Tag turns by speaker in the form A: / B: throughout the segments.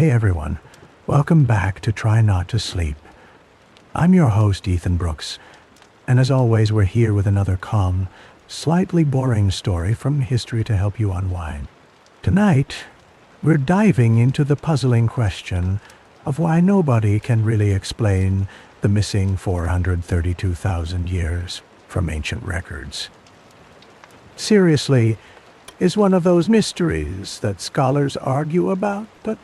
A: Hey everyone, welcome back to Try Not to Sleep. I'm your host, Ethan Brooks, and as always, we're here with another calm, slightly boring story from history to help you unwind. Tonight, we're diving into the puzzling question of why nobody can really explain the missing 432,000 years from ancient records. Seriously, is one of those mysteries that scholars argue about, but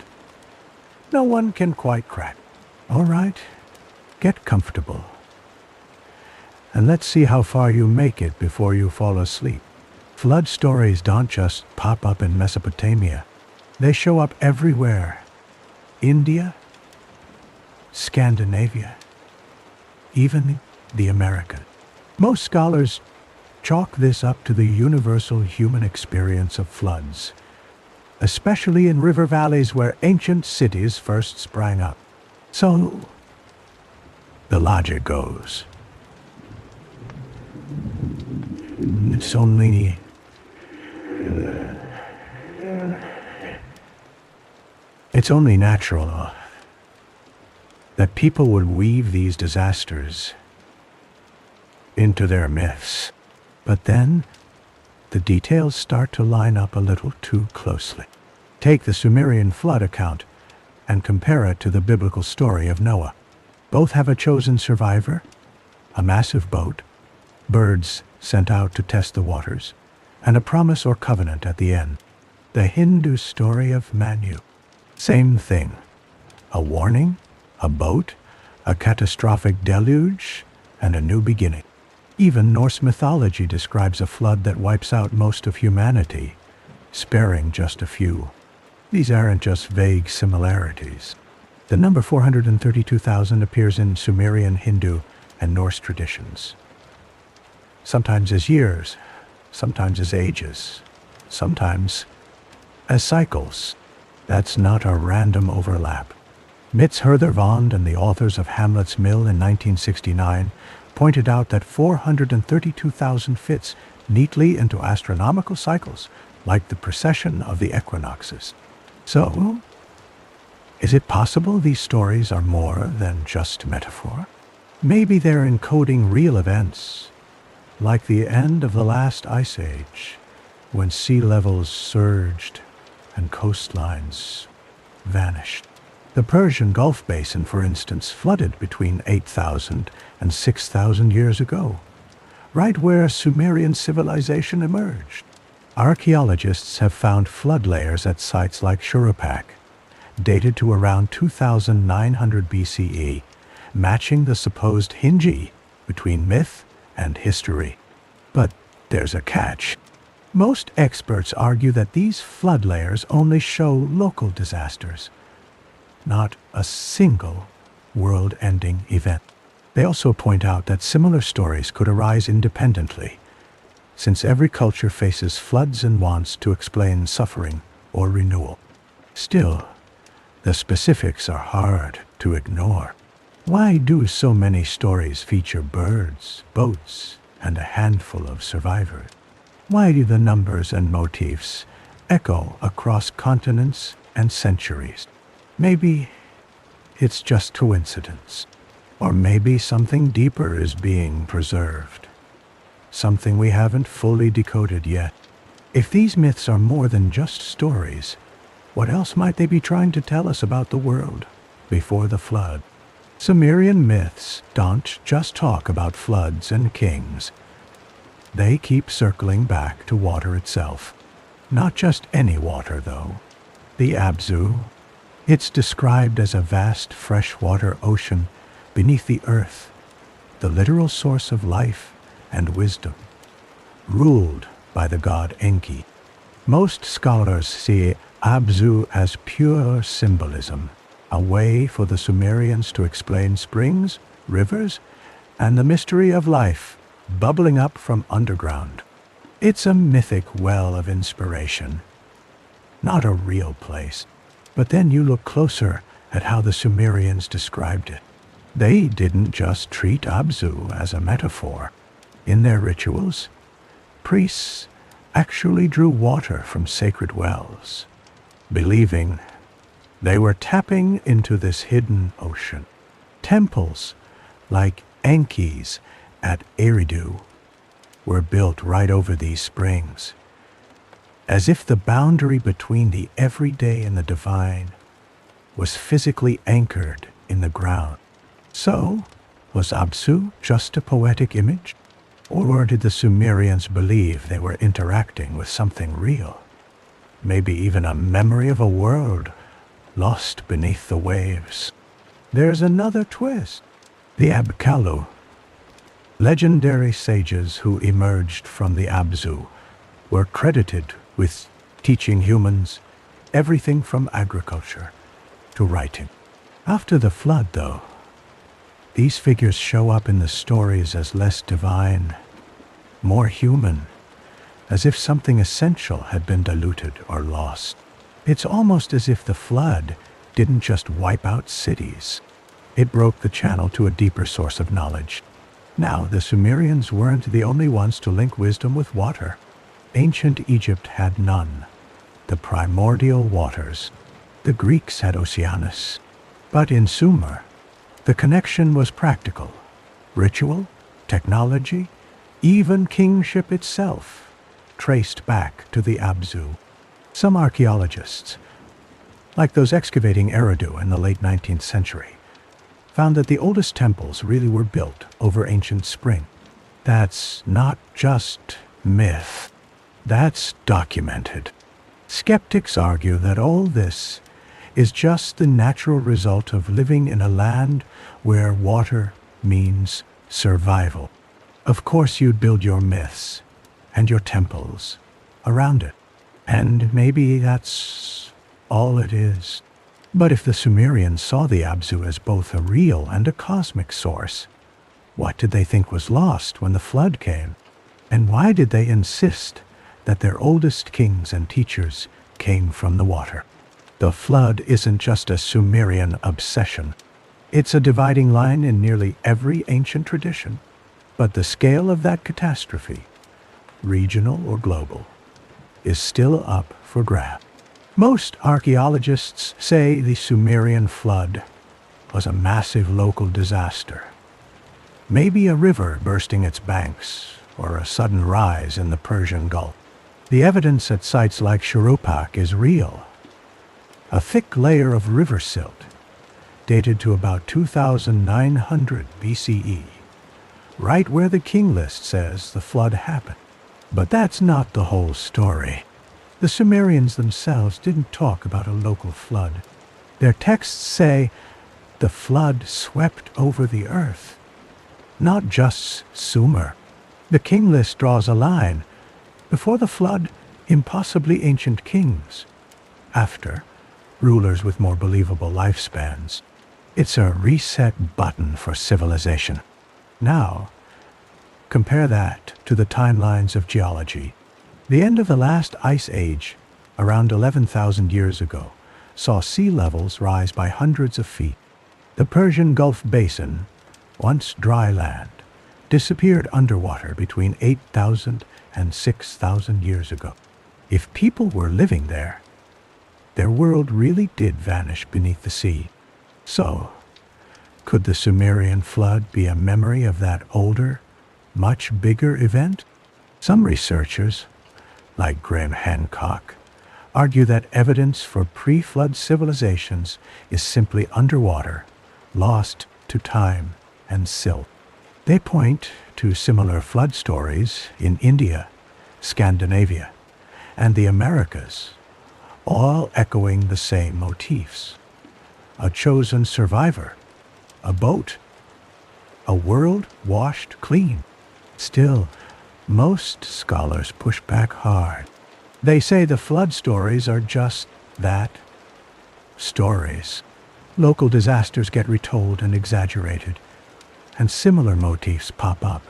A: no one can quite crack. All right, get comfortable. And let's see how far you make it before you fall asleep. Flood stories don't just pop up in Mesopotamia. They show up everywhere. India, Scandinavia, even the Americas. Most scholars chalk this up to the universal human experience of floods, especially in river valleys where ancient cities first sprang up. So, the logic goes, it's only natural that people would weave these disasters into their myths. But then, the details start to line up a little too closely. Take the Sumerian flood account and compare it to the biblical story of Noah. Both have a chosen survivor, a massive boat, birds sent out to test the waters, and a promise or covenant at the end. The Hindu story of Manu. Same thing. A warning, a boat, a catastrophic deluge, and a new beginning. Even Norse mythology describes a flood that wipes out most of humanity, sparing just a few. These aren't just vague similarities. The number 432,000 appears in Sumerian, Hindu, and Norse traditions. Sometimes as years, sometimes as ages, sometimes as cycles. That's not a random overlap. Mitz Herther-Vond and the authors of Hamlet's Mill in 1969 pointed out that 432,000 fits neatly into astronomical cycles, like the precession of the equinoxes. So, is it possible these stories are more than just metaphor? Maybe they're encoding real events, like the end of the last ice age, when sea levels surged and coastlines vanished. The Persian Gulf Basin, for instance, flooded between 8,000 and 6,000 years ago, right where Sumerian civilization emerged. Archaeologists have found flood layers at sites like Shuruppak, dated to around 2,900 BCE, matching the supposed hinge between myth and history. But there's a catch. Most experts argue that these flood layers only show local disasters, not a single world-ending event. They also point out that similar stories could arise independently, since every culture faces floods and wants to explain suffering or renewal. Still, the specifics are hard to ignore. Why do so many stories feature birds, boats, and a handful of survivors? Why do the numbers and motifs echo across continents and centuries? Maybe it's just coincidence. Or maybe something deeper is being preserved. Something we haven't fully decoded yet. If these myths are more than just stories, what else might they be trying to tell us about the world before the flood? Sumerian myths don't just talk about floods and kings. They keep circling back to water itself. Not just any water, though. The Abzu. It's described as a vast freshwater ocean beneath the earth, the literal source of life and wisdom, ruled by the god Enki. Most scholars see Abzu as pure symbolism, a way for the Sumerians to explain springs, rivers, and the mystery of life bubbling up from underground. It's a mythic well of inspiration, not a real place. But then you look closer at how the Sumerians described it. They didn't just treat Abzu as a metaphor. In their rituals, priests actually drew water from sacred wells, believing They were tapping into this hidden ocean. Temples, like Enki's at Eridu, were built right over these springs, as if the boundary between the everyday and the divine was physically anchored in the ground. So, was Abzu just a poetic image? Or did the Sumerians believe they were interacting with something real? Maybe even a memory of a world lost beneath the waves. There's another twist. The Abkalu, legendary sages who emerged from the Abzu, were credited with teaching humans everything from agriculture to writing. After the flood, though, these figures show up in the stories as less divine, more human, as if something essential had been diluted or lost. It's almost as if the flood didn't just wipe out cities. It broke the channel to a deeper source of knowledge. Now, the Sumerians weren't the only ones to link wisdom with water. Ancient Egypt had none. The primordial waters. The Greeks had Oceanus. But in Sumer, the connection was practical. Ritual, technology, even kingship itself traced back to the Abzu. Some archaeologists, like those excavating Eridu in the late 19th century, found that the oldest temples really were built over ancient spring. That's not just myth. That's documented. Skeptics argue that all this is just the natural result of living in a land where water means survival. Of course you'd build your myths and your temples around it. And maybe that's all it is. But if the Sumerians saw the Abzu as both a real and a cosmic source, what did they think was lost when the flood came? And why did they insist that their oldest kings and teachers came from the water? The flood isn't just a Sumerian obsession. It's a dividing line in nearly every ancient tradition. But the scale of that catastrophe, regional or global, is still up for grabs. Most archaeologists say the Sumerian flood was a massive local disaster. Maybe a river bursting its banks, or a sudden rise in the Persian Gulf. The evidence at sites like Shuruppak is real. A thick layer of river silt, dated to about 2900 BCE, right where the king list says the flood happened. But that's not the whole story. The Sumerians themselves didn't talk about a local flood. Their texts say the flood swept over the earth, not just Sumer. The king list draws a line. Before the flood, impossibly ancient kings. After, rulers with more believable lifespans. It's a reset button for civilization. Now, compare that to the timelines of geology. The end of the last ice age, around 11,000 years ago, saw sea levels rise by hundreds of feet. The Persian Gulf Basin, once dry land, disappeared underwater between 8,000 and 6,000 years ago. If people were living there, their world really did vanish beneath the sea. So, could the Sumerian flood be a memory of that older, much bigger event? Some researchers, like Graham Hancock, argue that evidence for pre-flood civilizations is simply underwater, lost to time and silt. They point to similar flood stories in India, Scandinavia, and the Americas, all echoing the same motifs. A chosen survivor, a boat, a world washed clean. Still, most scholars push back hard. They say the flood stories are just that, stories. Local disasters get retold and exaggerated, and similar motifs pop up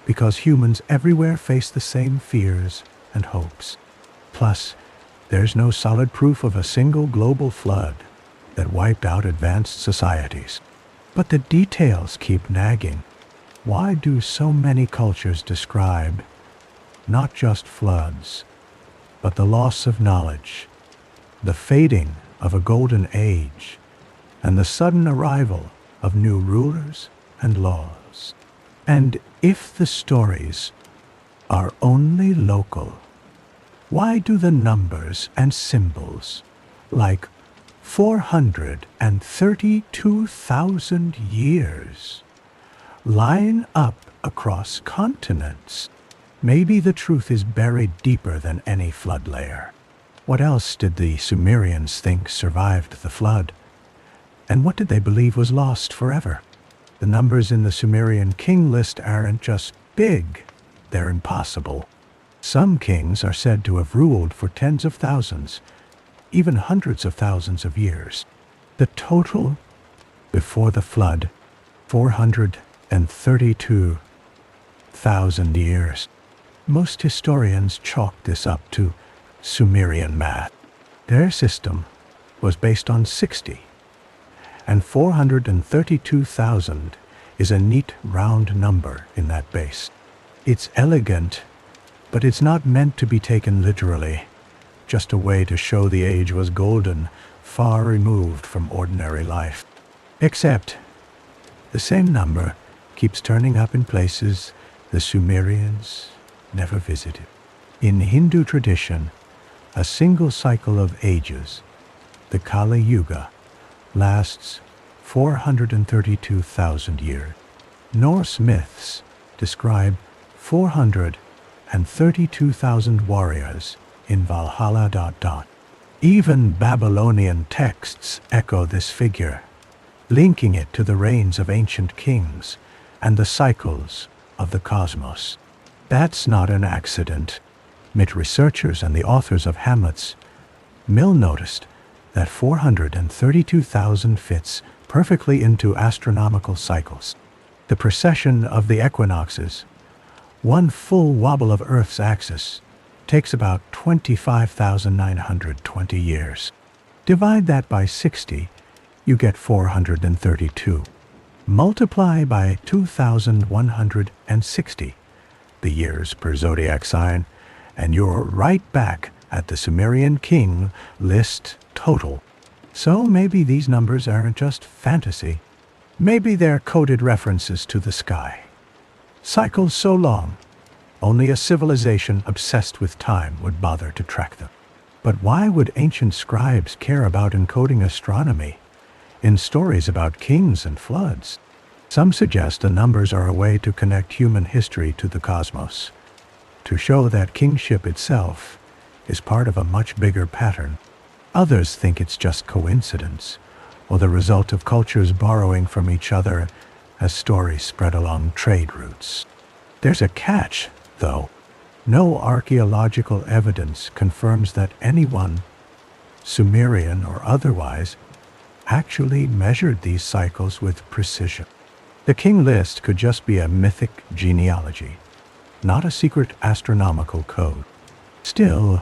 A: because humans everywhere face the same fears and hopes. Plus, there's no solid proof of a single global flood that wiped out advanced societies. But the details keep nagging. Why do so many cultures describe not just floods, but the loss of knowledge, the fading of a golden age and the sudden arrival of new rulers and laws. And if the stories are only local, why do the numbers and symbols, like 432,000 years, line up across continents? Maybe the truth is buried deeper than any flood layer. What else did the Sumerians think survived the flood? And what did they believe was lost forever? The numbers in the Sumerian king list aren't just big, they're impossible. Some kings are said to have ruled for tens of thousands, even hundreds of thousands of years. The total before the flood, 432,000 years. Most historians chalk this up to Sumerian math. Their system was based on 60, and 432,000 is a neat round number in that base. It's elegant, but it's not meant to be taken literally, just a way to show the age was golden, far removed from ordinary life. Except, the same number keeps turning up in places the Sumerians never visited. In Hindu tradition, a single cycle of ages, the Kali Yuga, lasts 432,000 years. Norse myths describe 432,000 warriors in Valhalla. Even Babylonian texts echo this figure, linking it to the reigns of ancient kings and the cycles of the cosmos. That's not an accident. Myth researchers and the authors of Hamlet's Mill noticed that 432,000 fits perfectly into astronomical cycles. The precession of the equinoxes, one full wobble of Earth's axis, takes about 25,920 years. Divide that by 60, you get 432. Multiply by 2,160, the years per zodiac sign, and you're right back at the Sumerian king list total. So maybe these numbers aren't just fantasy. Maybe they're coded references to the sky. Cycles so long, only a civilization obsessed with time would bother to track them. But why would ancient scribes care about encoding astronomy in stories about kings and floods? Some suggest the numbers are a way to connect human history to the cosmos, to show that kingship itself is part of a much bigger pattern. Others think it's just coincidence, or the result of cultures borrowing from each other as stories spread along trade routes. There's a catch, though. No archaeological evidence confirms that anyone, Sumerian or otherwise, actually measured these cycles with precision. The king list could just be a mythic genealogy, not a secret astronomical code. Still,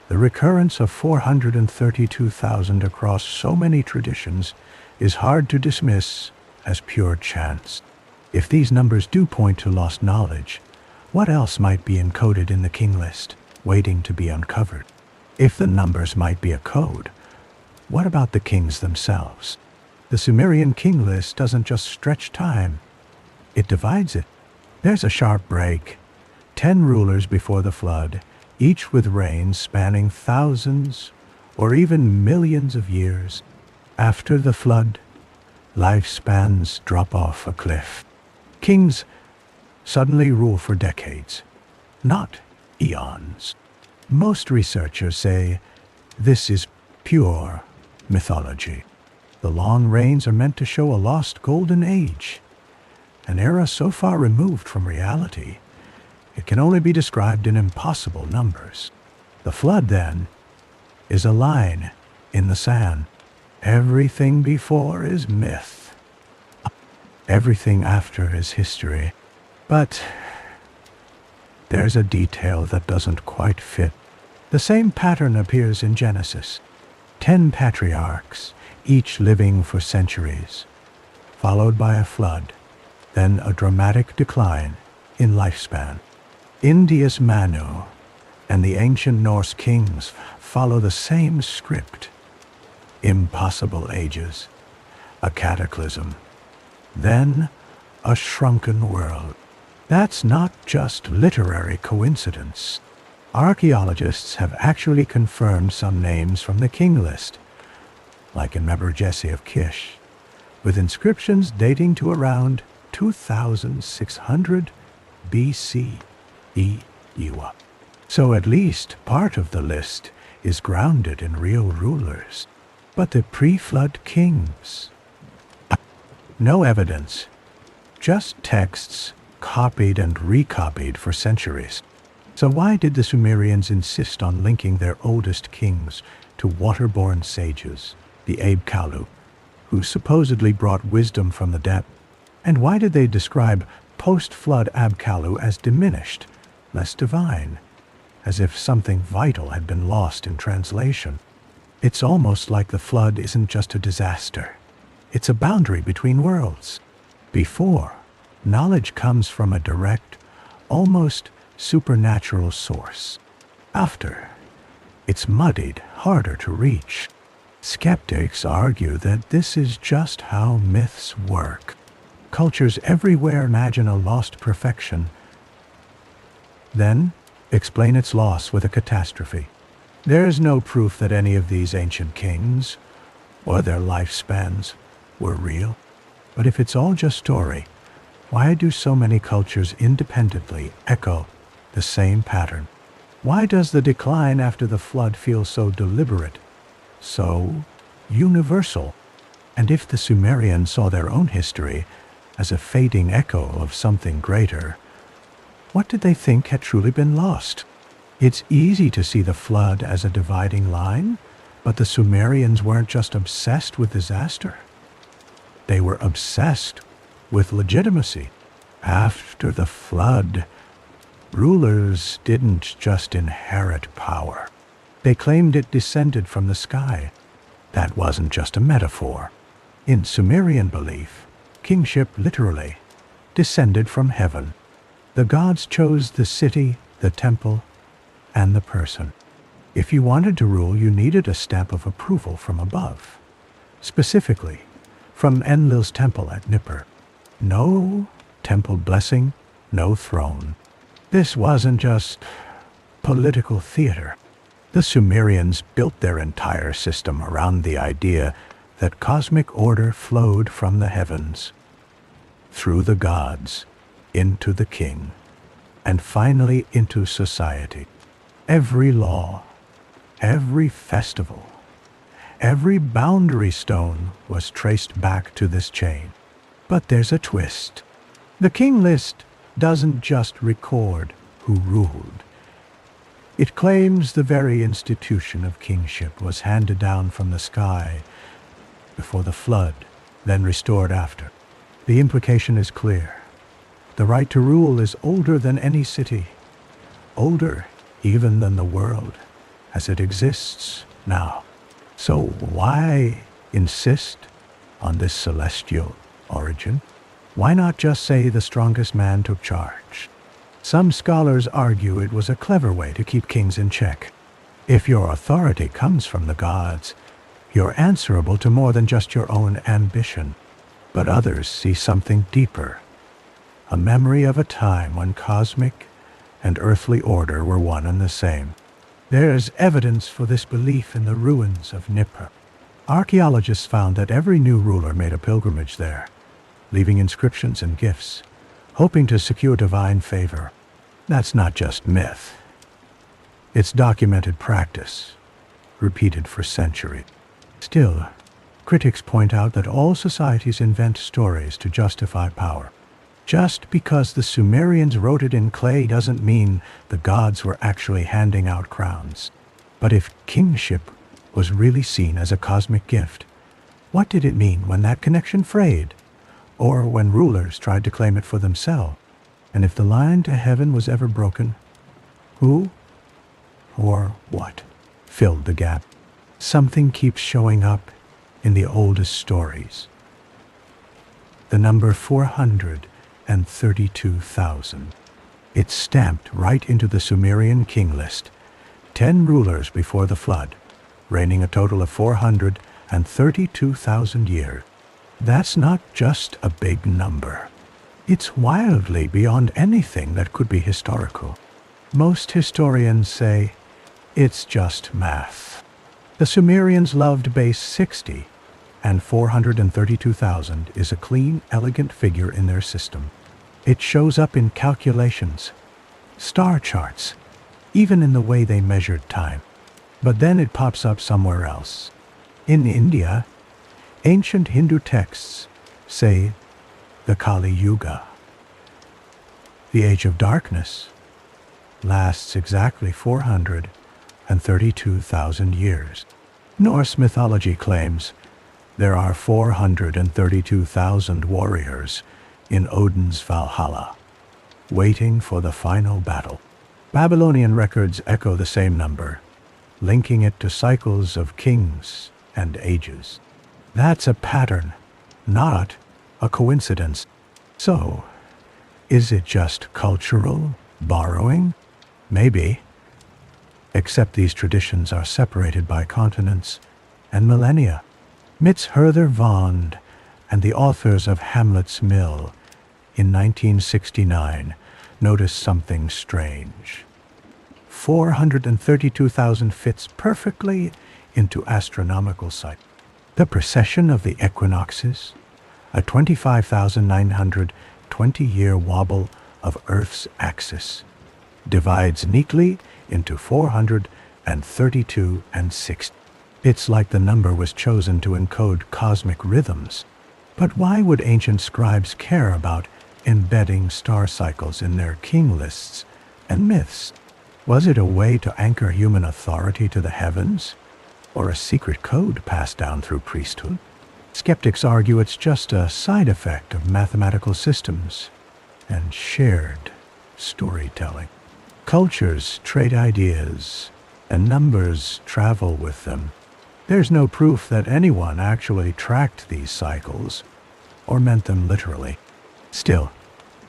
A: the recurrence of 432,000 across so many traditions is hard to dismiss as pure chance. If these numbers do point to lost knowledge, what else might be encoded in the king list, waiting to be uncovered? If the numbers might be a code, what about the kings themselves? The Sumerian king list doesn't just stretch time, it divides it. There's a sharp break. 10 rulers before the flood, each with reigns spanning thousands or even millions of years. After the flood, lifespans drop off a cliff. Kings suddenly rule for decades, not eons. Most researchers say this is pure mythology. The long reigns are meant to show a lost golden age, an era so far removed from reality, it can only be described in impossible numbers. The flood, then, is a line in the sand. Everything before is myth. Everything after is history. But there's a detail that doesn't quite fit. The same pattern appears in Genesis. 10 patriarchs, each living for centuries, followed by a flood, then a dramatic decline in lifespan. India's Manu and the ancient Norse kings follow the same script. impossible ages, a cataclysm, then a shrunken world. That's not just literary coincidence. Archaeologists have actually confirmed some names from the king list, like in Jesse of Kesh, with inscriptions dating to around 2600 BC. So at least part of the list is grounded in real rulers. But the pre-flood kings? No evidence, just texts copied and recopied for centuries. So why did the Sumerians insist on linking their oldest kings to waterborne sages, the Abzu, who supposedly brought wisdom from the depth? And why did they describe post-flood Abzu as diminished, less divine, as if something vital had been lost in translation? It's almost like the flood isn't just a disaster. It's a boundary between worlds. Before, knowledge comes from a direct, almost supernatural source. After, it's muddied, harder to reach. Skeptics argue that this is just how myths work. Cultures everywhere imagine a lost perfection, then explain its loss with a catastrophe. There's no proof that any of these ancient kings, or their lifespans, were real. But if it's all just story, why do so many cultures independently echo the same pattern? Why does the decline after the flood feel so deliberate, so universal? And if the Sumerians saw their own history as a fading echo of something greater, what did they think had truly been lost? It's easy to see the flood as a dividing line, but the Sumerians weren't just obsessed with disaster. They were obsessed with legitimacy. After the flood, rulers didn't just inherit power. They claimed it descended from the sky. That wasn't just a metaphor. In Sumerian belief, kingship literally descended from heaven. The gods chose the city, the temple, and the person. If you wanted to rule, you needed a stamp of approval from above. Specifically, from Enlil's temple at Nippur. No temple blessing, no throne. This wasn't just political theater. The Sumerians built their entire system around the idea that cosmic order flowed from the heavens, through the gods, into the king, and finally into society. Every law, every festival, every boundary stone was traced back to this chain. But there's a twist. The king list doesn't just record who ruled. It claims the very institution of kingship was handed down from the sky before the flood, then restored after. The implication is clear. The right to rule is older than any city, older even than the world as it exists now. So why insist on this celestial origin? Why not just say the strongest man took charge? Some scholars argue it was a clever way to keep kings in check. If your authority comes from the gods, you're answerable to more than just your own ambition. But others see something deeper, a memory of a time when cosmic and earthly order were one and the same. There's evidence for this belief in the ruins of Nippur. Archaeologists found that every new ruler made a pilgrimage there, leaving inscriptions and gifts, hoping to secure divine favor. That's not just myth. It's documented practice, repeated for centuries. Still, critics point out that all societies invent stories to justify power. Just because the Sumerians wrote it in clay doesn't mean the gods were actually handing out crowns. But if kingship was really seen as a cosmic gift, what did it mean when that connection frayed? Or when rulers tried to claim it for themselves? And if the line to heaven was ever broken, who or what filled the gap? Something keeps showing up in the oldest stories. The number 432,000. It's stamped right into the Sumerian king list. 10 rulers before the flood, reigning a total of 432 432,000 years. That's not just a big number. It's wildly beyond anything that could be historical. Most historians say it's just math. The Sumerians loved base 60, and 432,000 is a clean, elegant figure in their system. It shows up in calculations, star charts, even in the way they measured time. But then it pops up somewhere else. In India, ancient Hindu texts say the Kali Yuga, the Age of Darkness, lasts exactly 432,000 years. Norse mythology claims there are 432,000 warriors in Odin's Valhalla, waiting for the final battle. Babylonian records echo the same number, linking it to cycles of kings and ages. That's a pattern, not a coincidence. So, is it just cultural borrowing? Maybe. Except these traditions are separated by continents and millennia. Mits Herther Vond and the authors of Hamlet's Mill in 1969 noticed something strange. 432,000 fits perfectly into astronomical cycles. The precession of the equinoxes, a 25,920-year wobble of Earth's axis, divides neatly into 432 and 60. It's like the number was chosen to encode cosmic rhythms. But why would ancient scribes care about embedding star cycles in their king lists and myths? Was it a way to anchor human authority to the heavens? Or a secret code passed down through priesthood? Skeptics argue it's just a side effect of mathematical systems and shared storytelling. Cultures trade ideas, and numbers travel with them. There's no proof that anyone actually tracked these cycles, or meant them literally. Still,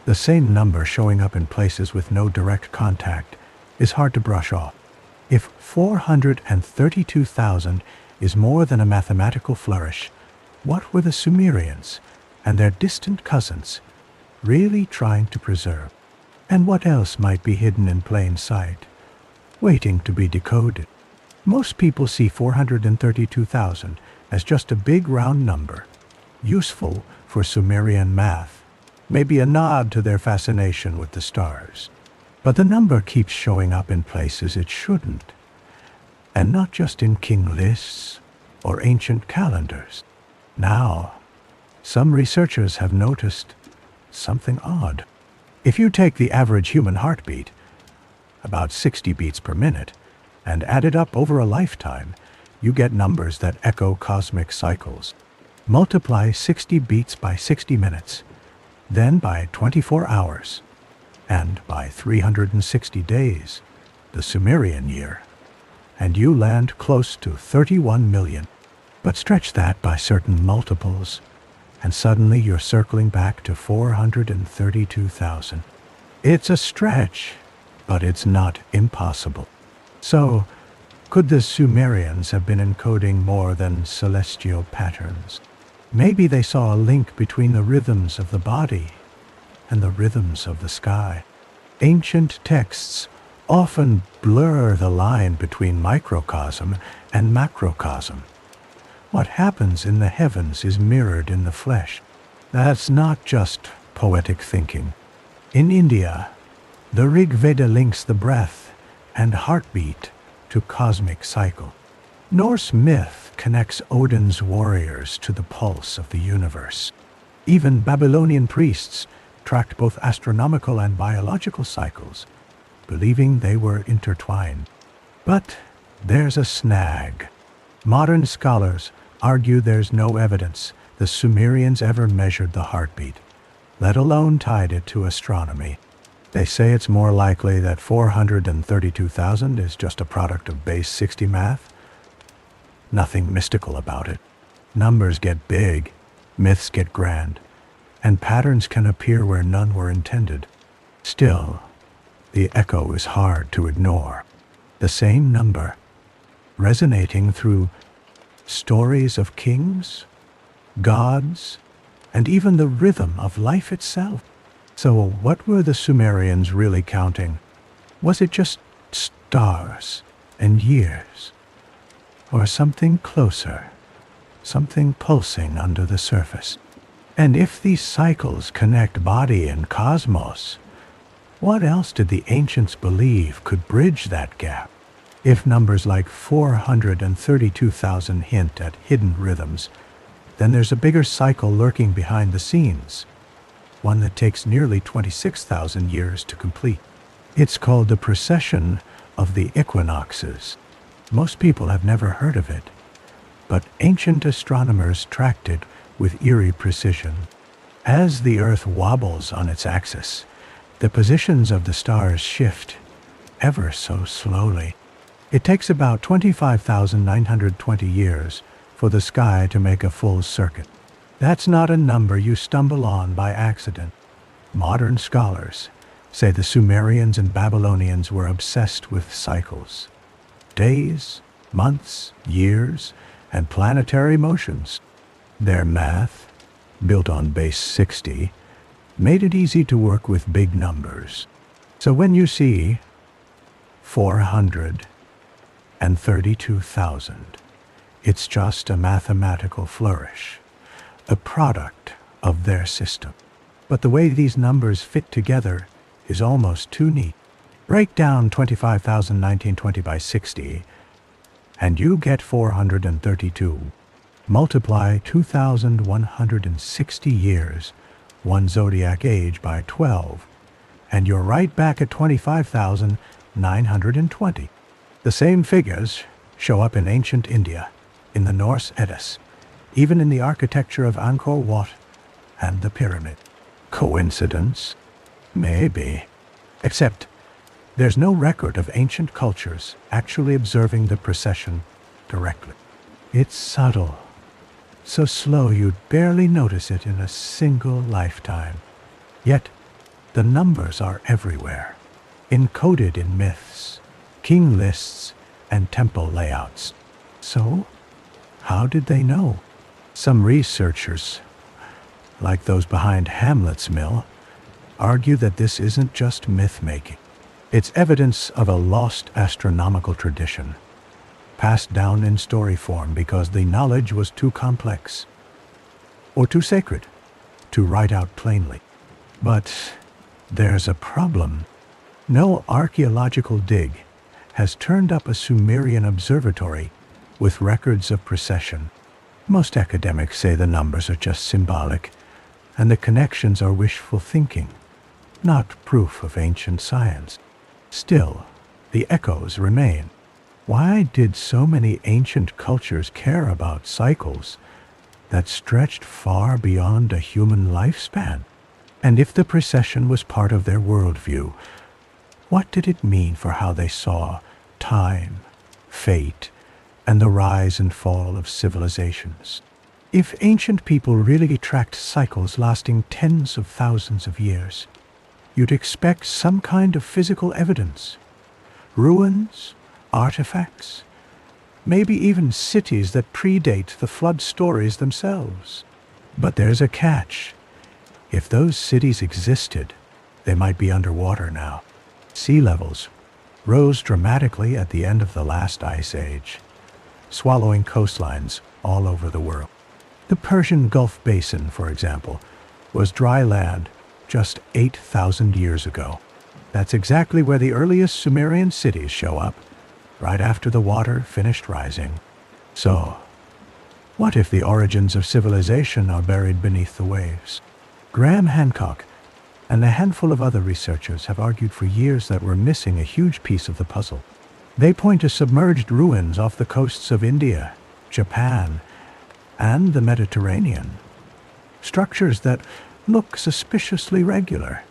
A: the same number showing up in places with no direct contact is hard to brush off. If 432,000 is more than a mathematical flourish, what were the Sumerians and their distant cousins really trying to preserve? And what else might be hidden in plain sight, waiting to be decoded? Most people see 432,000 as just a big round number, useful for Sumerian math, maybe a nod to their fascination with the stars. But the number keeps showing up in places it shouldn't, and not just in king lists or ancient calendars. Now, some researchers have noticed something odd. If you take the average human heartbeat, about 60 beats per minute, and add it up over a lifetime, you get numbers that echo cosmic cycles. Multiply 60 beats by 60 minutes, then by 24 hours, and by 360 days, the Sumerian year, and you land close to 31 million. But stretch that by certain multiples, and suddenly you're circling back to 432,000. It's a stretch, but it's not impossible. So, could the Sumerians have been encoding more than celestial patterns? Maybe they saw a link between the rhythms of the body and the rhythms of the sky. Ancient texts often blur the line between microcosm and macrocosm. What happens in the heavens is mirrored in the flesh. That's not just poetic thinking. In India, the Rig Veda links the breath and heartbeat to cosmic cycle. Norse myth connects Odin's warriors to the pulse of the universe. Even Babylonian priests tracked both astronomical and biological cycles, believing they were intertwined. But there's a snag. Modern scholars argue there's no evidence the Sumerians ever measured the heartbeat, let alone tied it to astronomy. They say it's more likely that 432,000 is just a product of base 60 math. Nothing mystical about it. Numbers get big, myths get grand, and patterns can appear where none were intended. Still, the echo is hard to ignore. The same number, resonating through stories of kings, gods, and even the rhythm of life itself. So what were the Sumerians really counting? Was it just stars and years? Or something closer, something pulsing under the surface? And if these cycles connect body and cosmos, what else did the ancients believe could bridge that gap? If numbers like 432,000 hint at hidden rhythms, then there's a bigger cycle lurking behind the scenes, one that takes nearly 26,000 years to complete. It's called the precession of the equinoxes. Most people have never heard of it, but ancient astronomers tracked it with eerie precision. As the Earth wobbles on its axis, the positions of the stars shift ever so slowly. It takes about 25,920 years for the sky to make a full circuit. That's not a number you stumble on by accident. Modern scholars say the Sumerians and Babylonians were obsessed with cycles. Days, months, years, and planetary motions. Their math, built on base 60, made it easy to work with big numbers. So when you see 432,000, it's just a mathematical flourish, a product of their system. But the way these numbers fit together is almost too neat. Break down 25,1920 by 60, and you get 432. Multiply 2,160 years, one zodiac age, by 12, and you're right back at 25,920. The same figures show up in ancient India, in the Norse Eddas, even in the architecture of Angkor Wat and the pyramid. Coincidence? Maybe. Except there's no record of ancient cultures actually observing the precession directly. It's subtle, so slow you'd barely notice it in a single lifetime. Yet, the numbers are everywhere, encoded in myths, king lists, and temple layouts. So, how did they know? Some researchers, like those behind Hamlet's Mill, argue that this isn't just myth-making. It's evidence of a lost astronomical tradition, passed down in story form because the knowledge was too complex, or too sacred, to write out plainly. But there's a problem. No archaeological dig has turned up a Sumerian observatory with records of precession. Most academics say the numbers are just symbolic, and the connections are wishful thinking, not proof of ancient science. Still, the echoes remain. Why did so many ancient cultures care about cycles that stretched far beyond a human lifespan? And if the precession was part of their worldview, what did it mean for how they saw time, fate, and the rise and fall of civilizations? If ancient people really tracked cycles lasting tens of thousands of years, you'd expect some kind of physical evidence. Ruins, artifacts, maybe even cities that predate the flood stories themselves. But there's a catch. If those cities existed, they might be underwater now. Sea levels rose dramatically at the end of the last ice age, swallowing coastlines all over the world. The Persian Gulf Basin, for example, was dry land just 8,000 years ago. That's exactly where the earliest Sumerian cities show up, right after the water finished rising. So, what if the origins of civilization are buried beneath the waves? Graham Hancock and a handful of other researchers have argued for years that we're missing a huge piece of the puzzle. They point to submerged ruins off the coasts of India, Japan, and the Mediterranean. Structures that look suspiciously regular,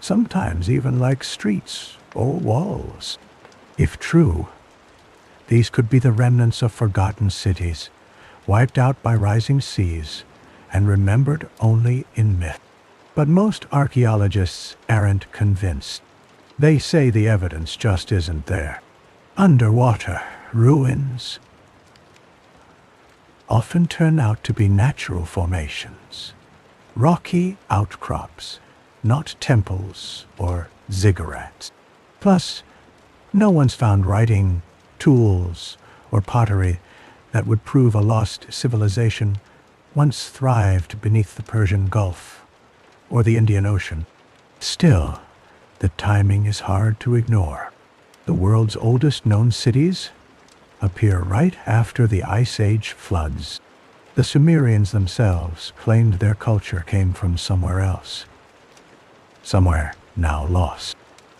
A: sometimes even like streets or walls. If true, these could be the remnants of forgotten cities, wiped out by rising seas and remembered only in myth. But most archaeologists aren't convinced. They say the evidence just isn't there. Underwater ruins, often turn out to be natural formations, rocky outcrops, not temples or ziggurats. Plus, no one's found writing, tools, or pottery that would prove a lost civilization once thrived beneath the Persian Gulf or the Indian Ocean. Still, the timing is hard to ignore. The world's oldest known cities appear right after the Ice Age floods. The Sumerians themselves claimed their culture came from somewhere else, somewhere now lost.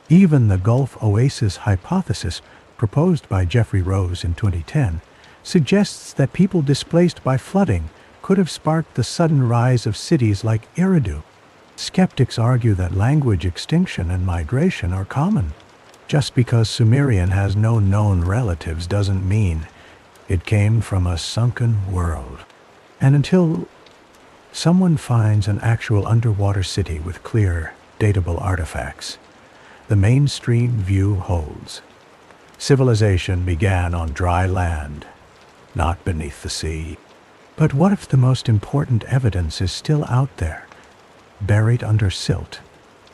A: Even the Gulf Oasis hypothesis, proposed by Jeffrey Rose in 2010, suggests that people displaced by flooding could have sparked the sudden rise of cities like Eridu. Skeptics argue that language extinction and migration are common. Just because Sumerian has no known relatives doesn't mean it came from a sunken world. And until someone finds an actual underwater city with clear, datable artifacts, the mainstream view holds. Civilization began on dry land, not beneath the sea. But what if the most important evidence is still out there, buried under silt,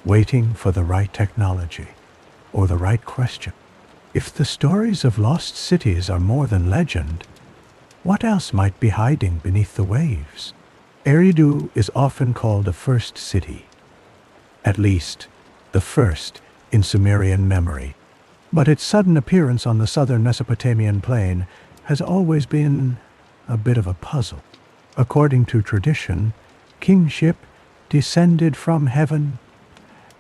A: waiting for the right technology or the right question? If the stories of lost cities are more than legend, what else might be hiding beneath the waves? Eridu is often called a first city, at least the first in Sumerian memory. But its sudden appearance on the southern Mesopotamian plain has always been a bit of a puzzle. According to tradition, Kingship descended from heaven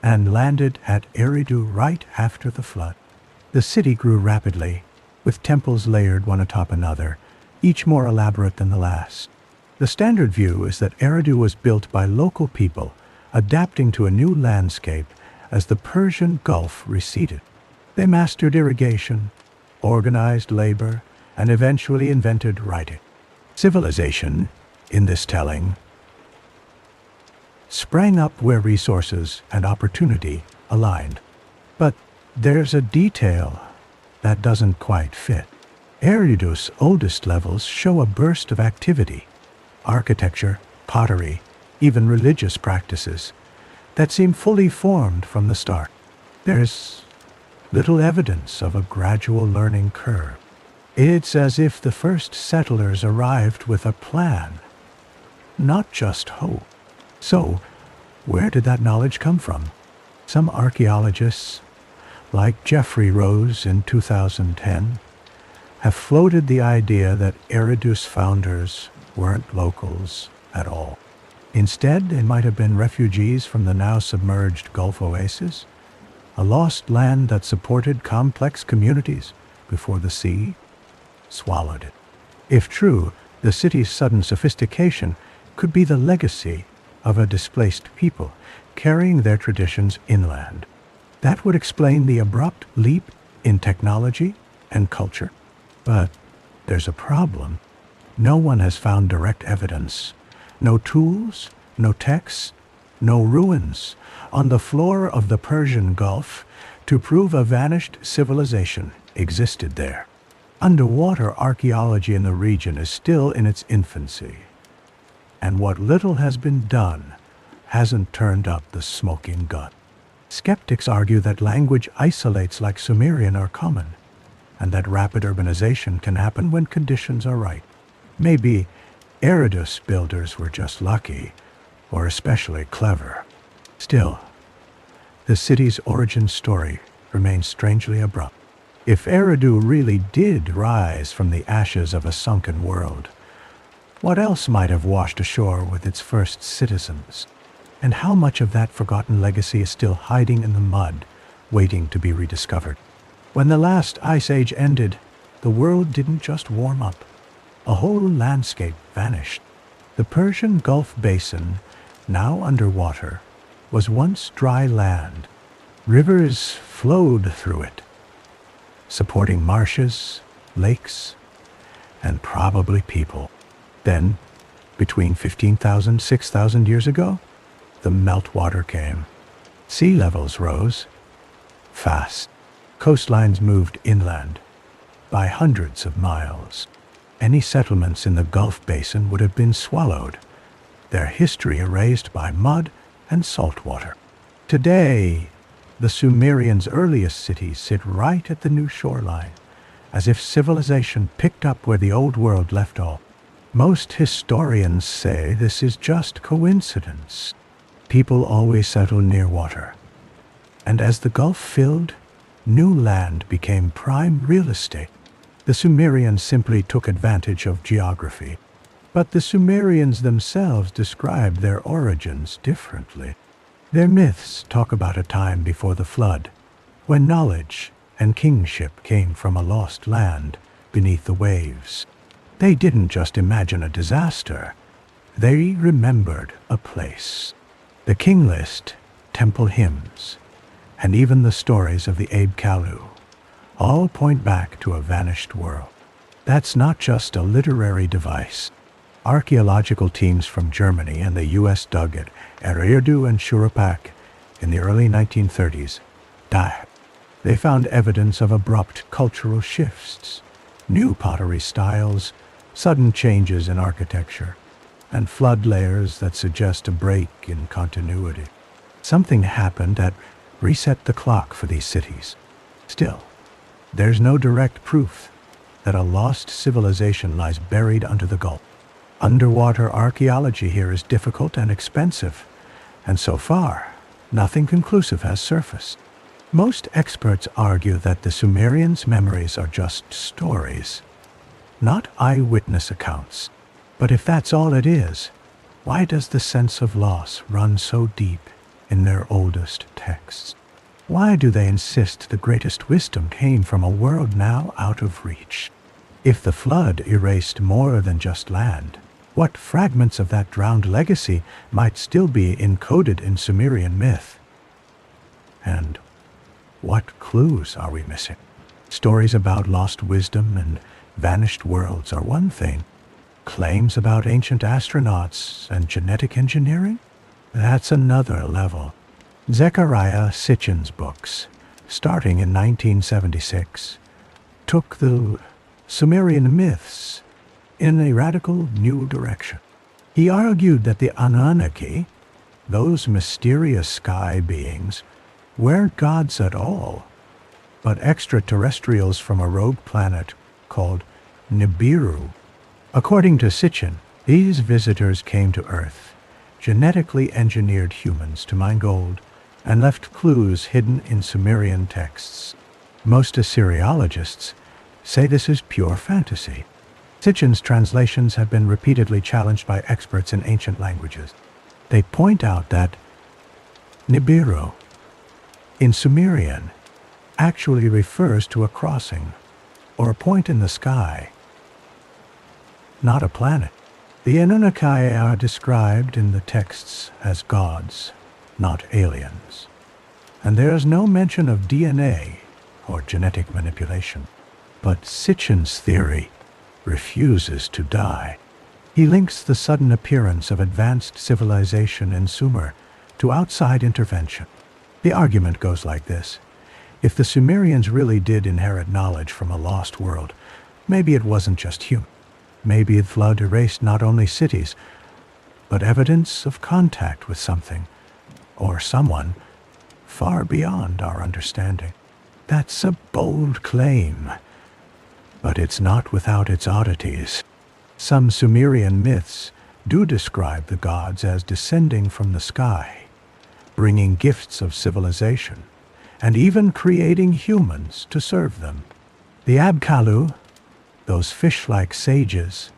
A: and landed at Eridu right after the flood. The city grew rapidly, with temples layered one atop another, each more elaborate than the last. The standard view is that Eridu was built by local people, adapting to a new landscape as the Persian Gulf receded. They mastered irrigation, organized labor, and eventually invented writing. Civilization, in this telling, sprang up where resources and opportunity aligned. But there's a detail that doesn't quite fit. Eridu's oldest levels show a burst of activity, architecture, pottery, even religious practices that seem fully formed from the start. There's little evidence of a gradual learning curve. It's as if the first settlers arrived with a plan, not just hope. So, where did that knowledge come from? Some archaeologists, like Jeffrey Rose in 2010, have floated the idea that Eridu's founders weren't locals at all. Instead, they might have been refugees from the now submerged Gulf Oasis, a lost land that supported complex communities before the sea swallowed it. If true, the city's sudden sophistication could be the legacy of a displaced people carrying their traditions inland. That would explain the abrupt leap in technology and culture. But there's a problem. No one has found direct evidence. No tools, no texts, no ruins on the floor of the Persian Gulf to prove a vanished civilization existed there. Underwater archaeology in the region is still in its infancy, and what little has been done hasn't turned up the smoking gun. Skeptics argue that language isolates like Sumerian are common, and that rapid urbanization can happen when conditions are right. Maybe Eridu's builders were just lucky, or especially clever. Still, the city's origin story remains strangely abrupt. If Eridu really did rise from the ashes of a sunken world, what else might have washed ashore with its first citizens? And how much of that forgotten legacy is still hiding in the mud, waiting to be rediscovered? When the last ice age ended, the world didn't just warm up. A whole landscape vanished. The Persian Gulf Basin, now underwater, was once dry land. Rivers flowed through it, supporting marshes, lakes, and probably people. Then, between 15,000 and 6,000 years ago, the meltwater came. Sea levels rose fast. Coastlines moved inland by hundreds of miles. Any settlements in the Gulf Basin would have been swallowed, their history erased by mud and salt water. Today, the Sumerians' earliest cities sit right at the new shoreline, as if civilization picked up where the old world left off. Most historians say this is just coincidence. People always settle near water, and as the Gulf filled, new land became prime real estate. The Sumerians simply took advantage of geography, but the Sumerians themselves described their origins differently. Their myths talk about a time before the flood, when knowledge and kingship came from a lost land beneath the waves. They didn't just imagine a disaster, they remembered a place. The king list, temple hymns, and even the stories of the Abzu all point back to a vanished world. That's not just a literary device. Archaeological teams from Germany and the US dug at Eridu and Shurupak in the early 1930s. They found evidence of abrupt cultural shifts, new pottery styles, sudden changes in architecture, and flood layers that suggest a break in continuity. Something happened that reset the clock for these cities. Still, there's no direct proof that a lost civilization lies buried under the Gulf. Underwater archaeology here is difficult and expensive, and so far, nothing conclusive has surfaced. Most experts argue that the Sumerians' memories are just stories, not eyewitness accounts. But if that's all it is, why does the sense of loss run so deep in their oldest texts? Why do they insist the greatest wisdom came from a world now out of reach? If the flood erased more than just land, what fragments of that drowned legacy might still be encoded in Sumerian myth? And what clues are we missing? Stories about lost wisdom and vanished worlds are one thing. Claims about ancient astronauts and genetic engineering? That's another level. Zecharia Sitchin's books, starting in 1976, took the Sumerian myths in a radical new direction. He argued that the Anunnaki, those mysterious sky beings, weren't gods at all, but extraterrestrials from a rogue planet called Nibiru. According to Sitchin, these visitors came to Earth, genetically engineered humans to mine gold, and left clues hidden in Sumerian texts. Most Assyriologists say this is pure fantasy. Sitchin's translations have been repeatedly challenged by experts in ancient languages. They point out that Nibiru, in Sumerian, actually refers to a crossing, or a point in the sky, not a planet. The Anunnaki are described in the texts as gods, not aliens. And there is no mention of DNA or genetic manipulation. But Sitchin's theory refuses to die. He links the sudden appearance of advanced civilization in Sumer to outside intervention. The argument goes like this. If the Sumerians really did inherit knowledge from a lost world, maybe it wasn't just human. Maybe the flood erased not only cities, but evidence of contact with something, or someone, far beyond our understanding. That's a bold claim, but it's not without its oddities. Some Sumerian myths do describe the gods as descending from the sky, bringing gifts of civilization, and even creating humans to serve them. The Abzu, those fish-like sages,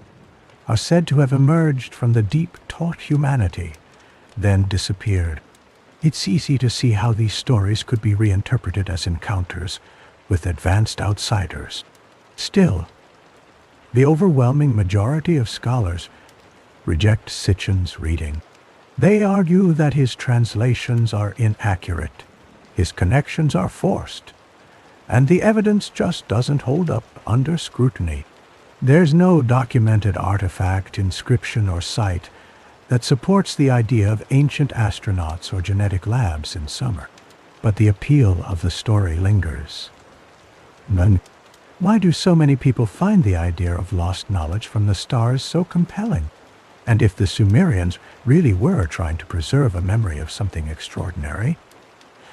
A: are said to have emerged from the deep, taught humanity, then disappeared. It's easy to see how these stories could be reinterpreted as encounters with advanced outsiders. Still, the overwhelming majority of scholars reject Sitchin's reading. They argue that his translations are inaccurate, his connections are forced, and the evidence just doesn't hold up under scrutiny. There's no documented artifact, inscription, or site that supports the idea of ancient astronauts or genetic labs in Sumer. But the appeal of the story lingers. Why do so many people find the idea of lost knowledge from the stars so compelling? And if the Sumerians really were trying to preserve a memory of something extraordinary,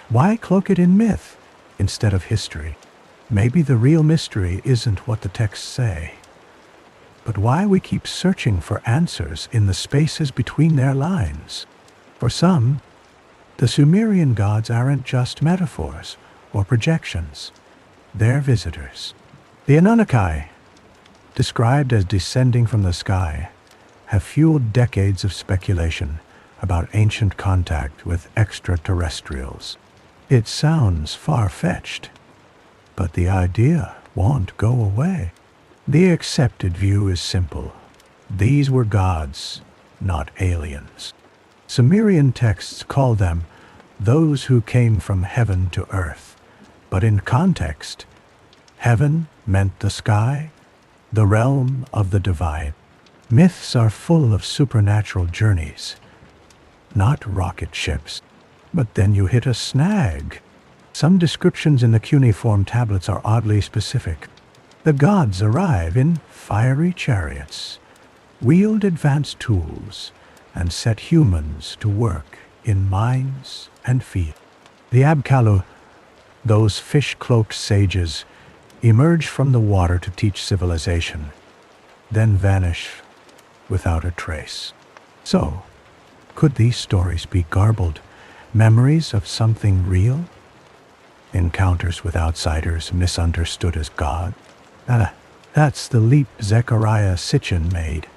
A: why cloak it in myth instead of history? Maybe the real mystery isn't what the texts say, but why we keep searching for answers in the spaces between their lines. For some, the Sumerian gods aren't just metaphors or projections. They're visitors. The Anunnaki, described as descending from the sky, have fueled decades of speculation about ancient contact with extraterrestrials. It sounds far-fetched, but the idea won't go away. The accepted view is simple. These were gods, not aliens. Sumerian texts call them those who came from heaven to earth, but in context, heaven meant the sky, the realm of the divine. Myths are full of supernatural journeys, not rocket ships. But then you hit a snag. Some descriptions in the cuneiform tablets are oddly specific. The gods arrive in fiery chariots, wield advanced tools, and set humans to work in mines and fields. The Abkalu, those fish-cloaked sages, emerge from the water to teach civilization, then vanish without a trace. So, could these stories be garbled memories of something real? Encounters with outsiders misunderstood as God? That's the leap Zecharia Sitchin made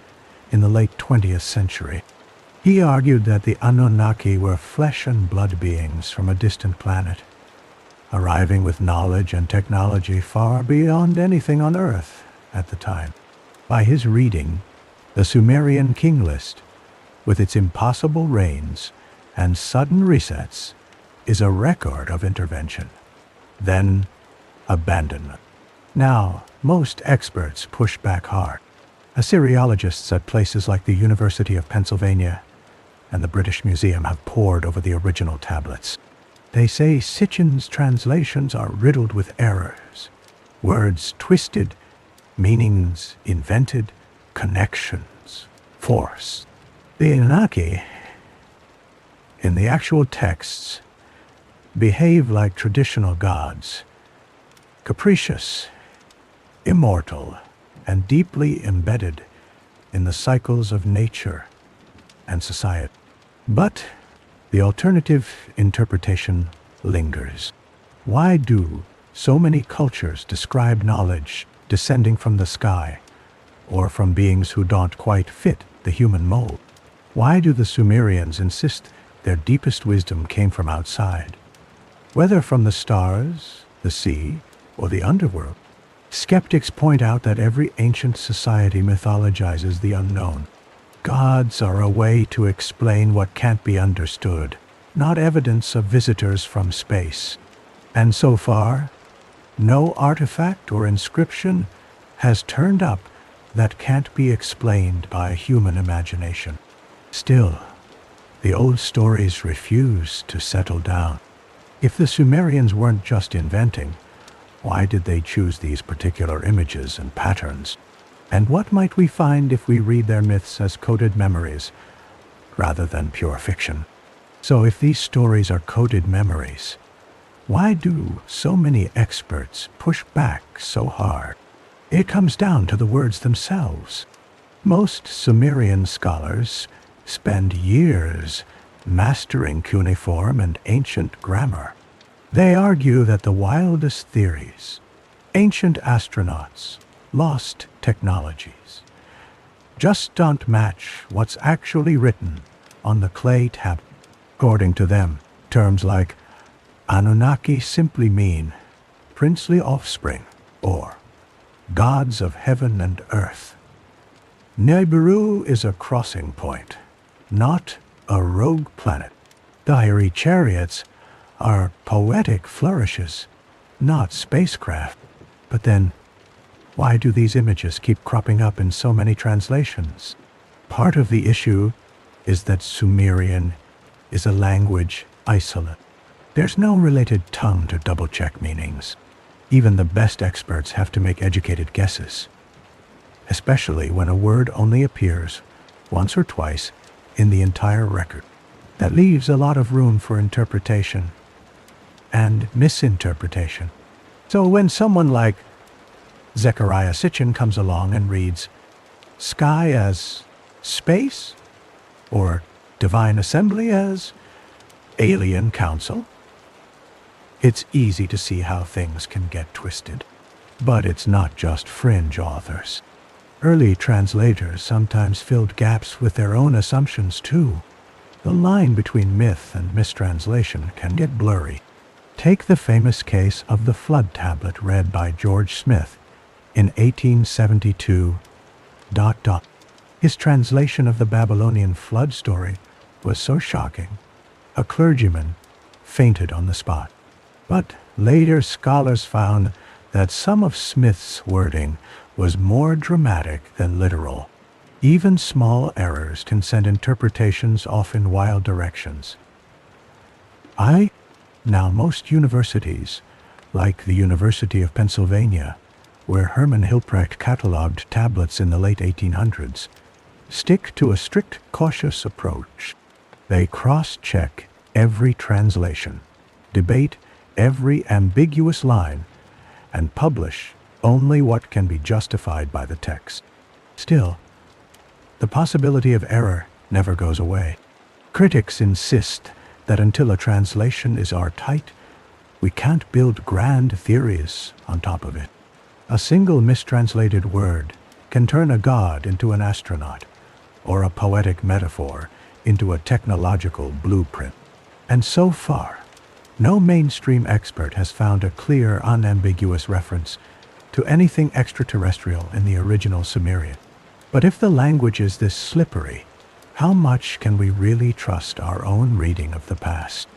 A: in the late 20th century. He argued that the Anunnaki were flesh and blood beings from a distant planet, arriving with knowledge and technology far beyond anything on Earth at the time. By his reading, the Sumerian king list, with its impossible reigns and sudden resets, is a record of intervention, then abandonment. Now, most experts push back hard. Assyriologists at places like the University of Pennsylvania and the British Museum have pored over the original tablets. They say Sitchin's translations are riddled with errors, words twisted, meanings invented, connections forced. The Anunnaki, in the actual texts, behave like traditional gods, capricious, immortal, and deeply embedded in the cycles of nature and society. But the alternative interpretation lingers. Why do so many cultures describe knowledge descending from the sky, or from beings who don't quite fit the human mold? Why do the Sumerians insist their deepest wisdom came from outside, whether from the stars, the sea, or the underworld? Skeptics point out that every ancient society mythologizes the unknown. Gods are a way to explain what can't be understood, not evidence of visitors from space. And so far, no artifact or inscription has turned up that can't be explained by human imagination. Still, the old stories refuse to settle down. If the Sumerians weren't just inventing, why did they choose these particular images and patterns? And what might we find if we read their myths as coded memories rather than pure fiction? So if these stories are coded memories, why do so many experts push back so hard? It comes down to the words themselves. Most Sumerian scholars spend years mastering cuneiform and ancient grammar. They argue that the wildest theories, ancient astronauts, lost technologies, just don't match what's actually written on the clay tablet. According to them, terms like Anunnaki simply mean princely offspring or gods of heaven and earth. Nibiru is a crossing point, not a rogue planet. Fiery chariots are poetic flourishes, not spacecraft. But then, why do these images keep cropping up in so many translations? Part of the issue is that Sumerian is a language isolate. There's no related tongue to double-check meanings. Even the best experts have to make educated guesses, especially when a word only appears once or twice in the entire record. That leaves a lot of room for interpretation and misinterpretation. So when someone like Zechariah Sitchin comes along and reads sky as space, or divine assembly as alien council, it's easy to see how things can get twisted. But it's not just fringe authors. Early translators sometimes filled gaps with their own assumptions too. The line between myth and mistranslation can get blurry. Take the famous case of the flood tablet read by George Smith in 1872. His translation of the Babylonian flood story was so shocking, a clergyman fainted on the spot. But later scholars found that some of Smith's wording was more dramatic than literal. Even small errors can send interpretations off in wild directions. Now most universities, like the University of Pennsylvania, where Herman Hilprecht catalogued tablets in the late 1800s, stick to a strict, cautious approach. They cross-check every translation, debate every ambiguous line, and publish only what can be justified by the text. Still, the possibility of error never goes away. Critics insist that until a translation is airtight, we can't build grand theories on top of it. A single mistranslated word can turn a god into an astronaut, or a poetic metaphor into a technological blueprint. And so far, no mainstream expert has found a clear, unambiguous reference to anything extraterrestrial in the original Sumerian. But if the language is this slippery, how much can we really trust our own reading of the past?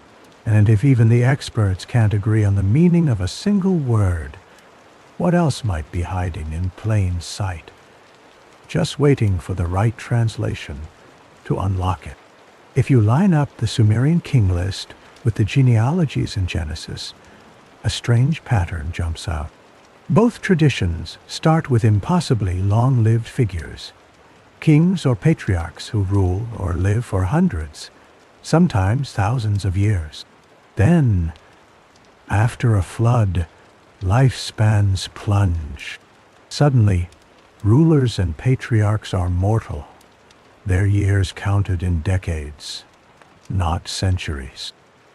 A: And if even the experts can't agree on the meaning of a single word, what else might be hiding in plain sight, just waiting for the right translation to unlock it? If you line up the Sumerian king list with the genealogies in Genesis, a strange pattern jumps out. Both traditions start with impossibly long-lived figures, kings or patriarchs who rule or live for hundreds, sometimes thousands of years. Then, after a flood, lifespans plunge. Suddenly, rulers and patriarchs are mortal, their years counted in decades, not centuries.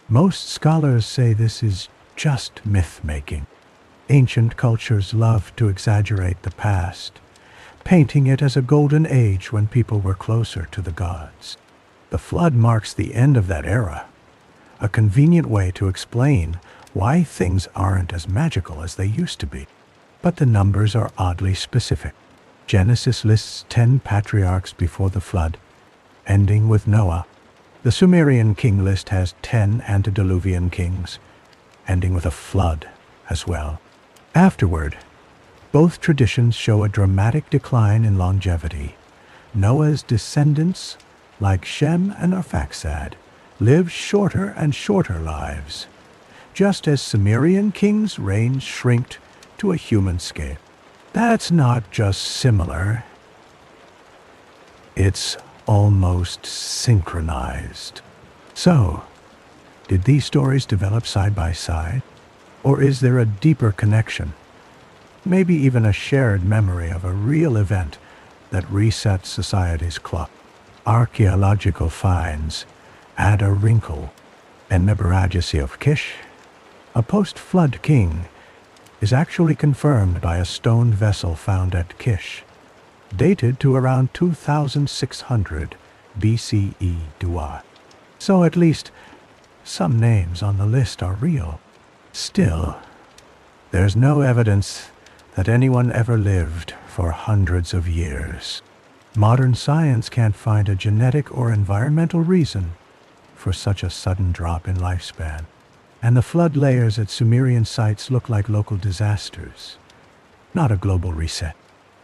A: Most scholars say this is just myth-making. Ancient cultures love to exaggerate the past, painting it as a golden age when people were closer to the gods. The flood marks the end of that era, a convenient way to explain why things aren't as magical as they used to be. But the numbers are oddly specific. Genesis lists 10 patriarchs before the flood, ending with Noah. The Sumerian king list has 10 antediluvian kings, ending with a flood as well. Afterward, both traditions show a dramatic decline in longevity. Noah's descendants, like Shem and Arphaxad, lived shorter and shorter lives, just as Sumerian kings' reigns shrinked to a human scale. That's not just similar, it's almost synchronized. So, did these stories develop side by side? Or is there a deeper connection? Maybe even a shared memory of a real event that resets society's clock. Archaeological finds add a wrinkle. Enigma of Kesh, a post-flood king, is actually confirmed by a stone vessel found at Kesh, dated to around 2600 BCE Dua. So at least some names on the list are real. Still, there's no evidence that anyone ever lived for hundreds of years. Modern science can't find a genetic or environmental reason for such a sudden drop in lifespan. And the flood layers at Sumerian sites look like local disasters, not a global reset.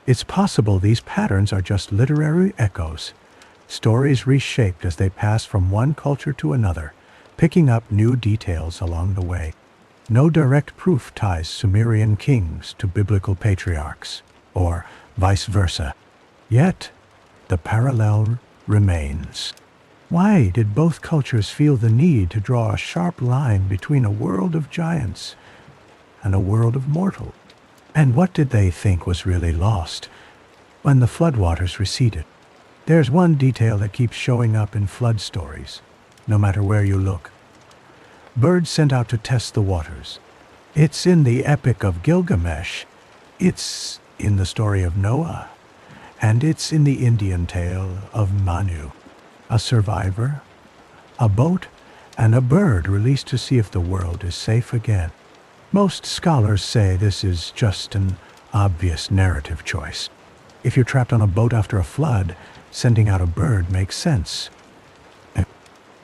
A: It's possible these patterns are just literary echoes, stories reshaped as they pass from one culture to another, picking up new details along the way. No direct proof ties Sumerian kings to biblical patriarchs, or vice versa. Yet, the parallel remains. Why did both cultures feel the need to draw a sharp line between a world of giants and a world of mortals? And what did they think was really lost when the floodwaters receded? There's one detail that keeps showing up in flood stories, no matter where you look. Birds sent out to test the waters. It's in the Epic of Gilgamesh. It's in the story of Noah. And it's in the Indian tale of Manu. A survivor, a boat, and a bird released to see if the world is safe again. Most scholars say this is just an obvious narrative choice. If you're trapped on a boat after a flood, sending out a bird makes sense.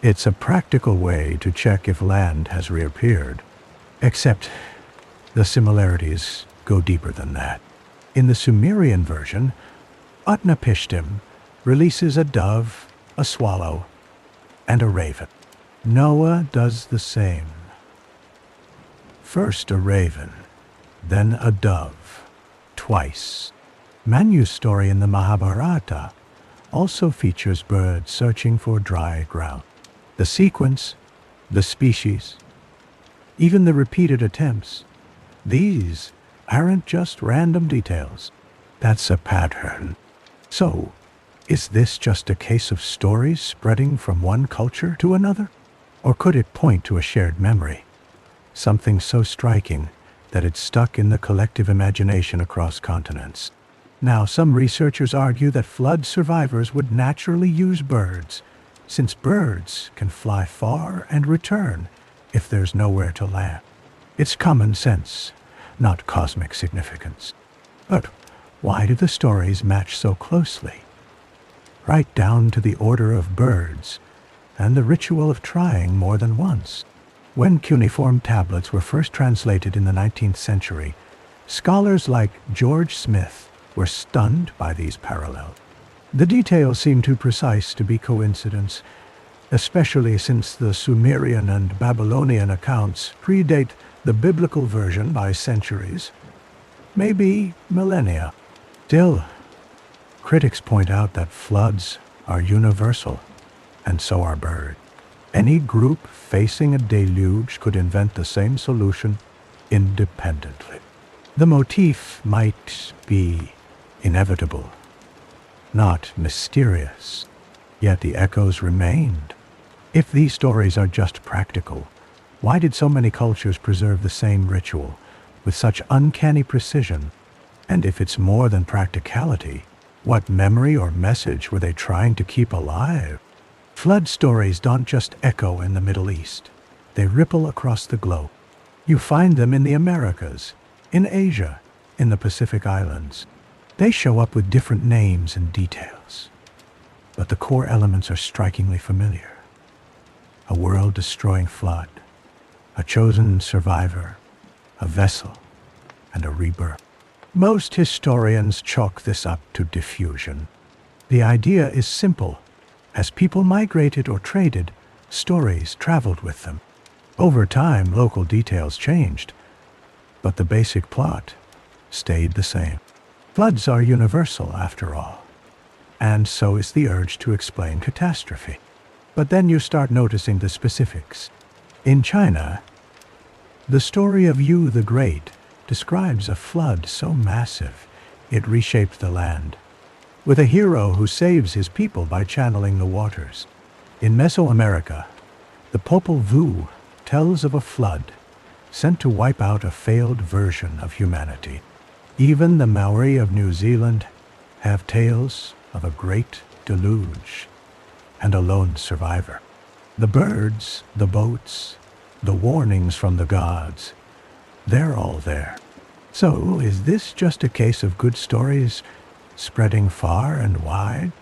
A: It's a practical way to check if land has reappeared. Except the similarities go deeper than that. In the Sumerian version, Utnapishtim releases a dove, a swallow, and a raven. Noah does the same. First a raven, then a dove, twice. Manu's story in the Mahabharata also features birds searching for dry ground. The sequence, the species, even the repeated attempts, these aren't just random details. That's a pattern. So, is this just a case of stories spreading from one culture to another? Or could it point to a shared memory? Something so striking that it's stuck in the collective imagination across continents. Now, some researchers argue that flood survivors would naturally use birds, since birds can fly far and return if there's nowhere to land. It's common sense, not cosmic significance. But why do the stories match so closely? Right down to the order of birds and the ritual of trying more than once. When cuneiform tablets were first translated in the 19th century, scholars like George Smith were stunned by these parallels. The details seem too precise to be coincidence, especially since the Sumerian and Babylonian accounts predate the biblical version by centuries, maybe millennia. Still, critics point out that floods are universal, and so are birds. Any group facing a deluge could invent the same solution independently. The motif might be inevitable, not mysterious, yet the echoes remained. If these stories are just practical, why did so many cultures preserve the same ritual with such uncanny precision? And if it's more than practicality, what memory or message were they trying to keep alive? Flood stories don't just echo in the Middle East. They ripple across the globe. You find them in the Americas, in Asia, in the Pacific Islands. They show up with different names and details, but the core elements are strikingly familiar. A world-destroying flood, a chosen survivor, a vessel, and a rebirth. Most historians chalk this up to diffusion. The idea is simple. As people migrated or traded, stories traveled with them. Over time, local details changed, but the basic plot stayed the same. Floods are universal, after all, and so is the urge to explain catastrophe. But then you start noticing the specifics. In China, the story of Yu the Great describes a flood so massive it reshaped the land, with a hero who saves his people by channeling the waters. In Mesoamerica, the Popol Vuh tells of a flood sent to wipe out a failed version of humanity. Even the Maori of New Zealand have tales of a great deluge and a lone survivor. The birds, the boats, the warnings from the gods, they're all there. So, is this just a case of good stories spreading far and wide?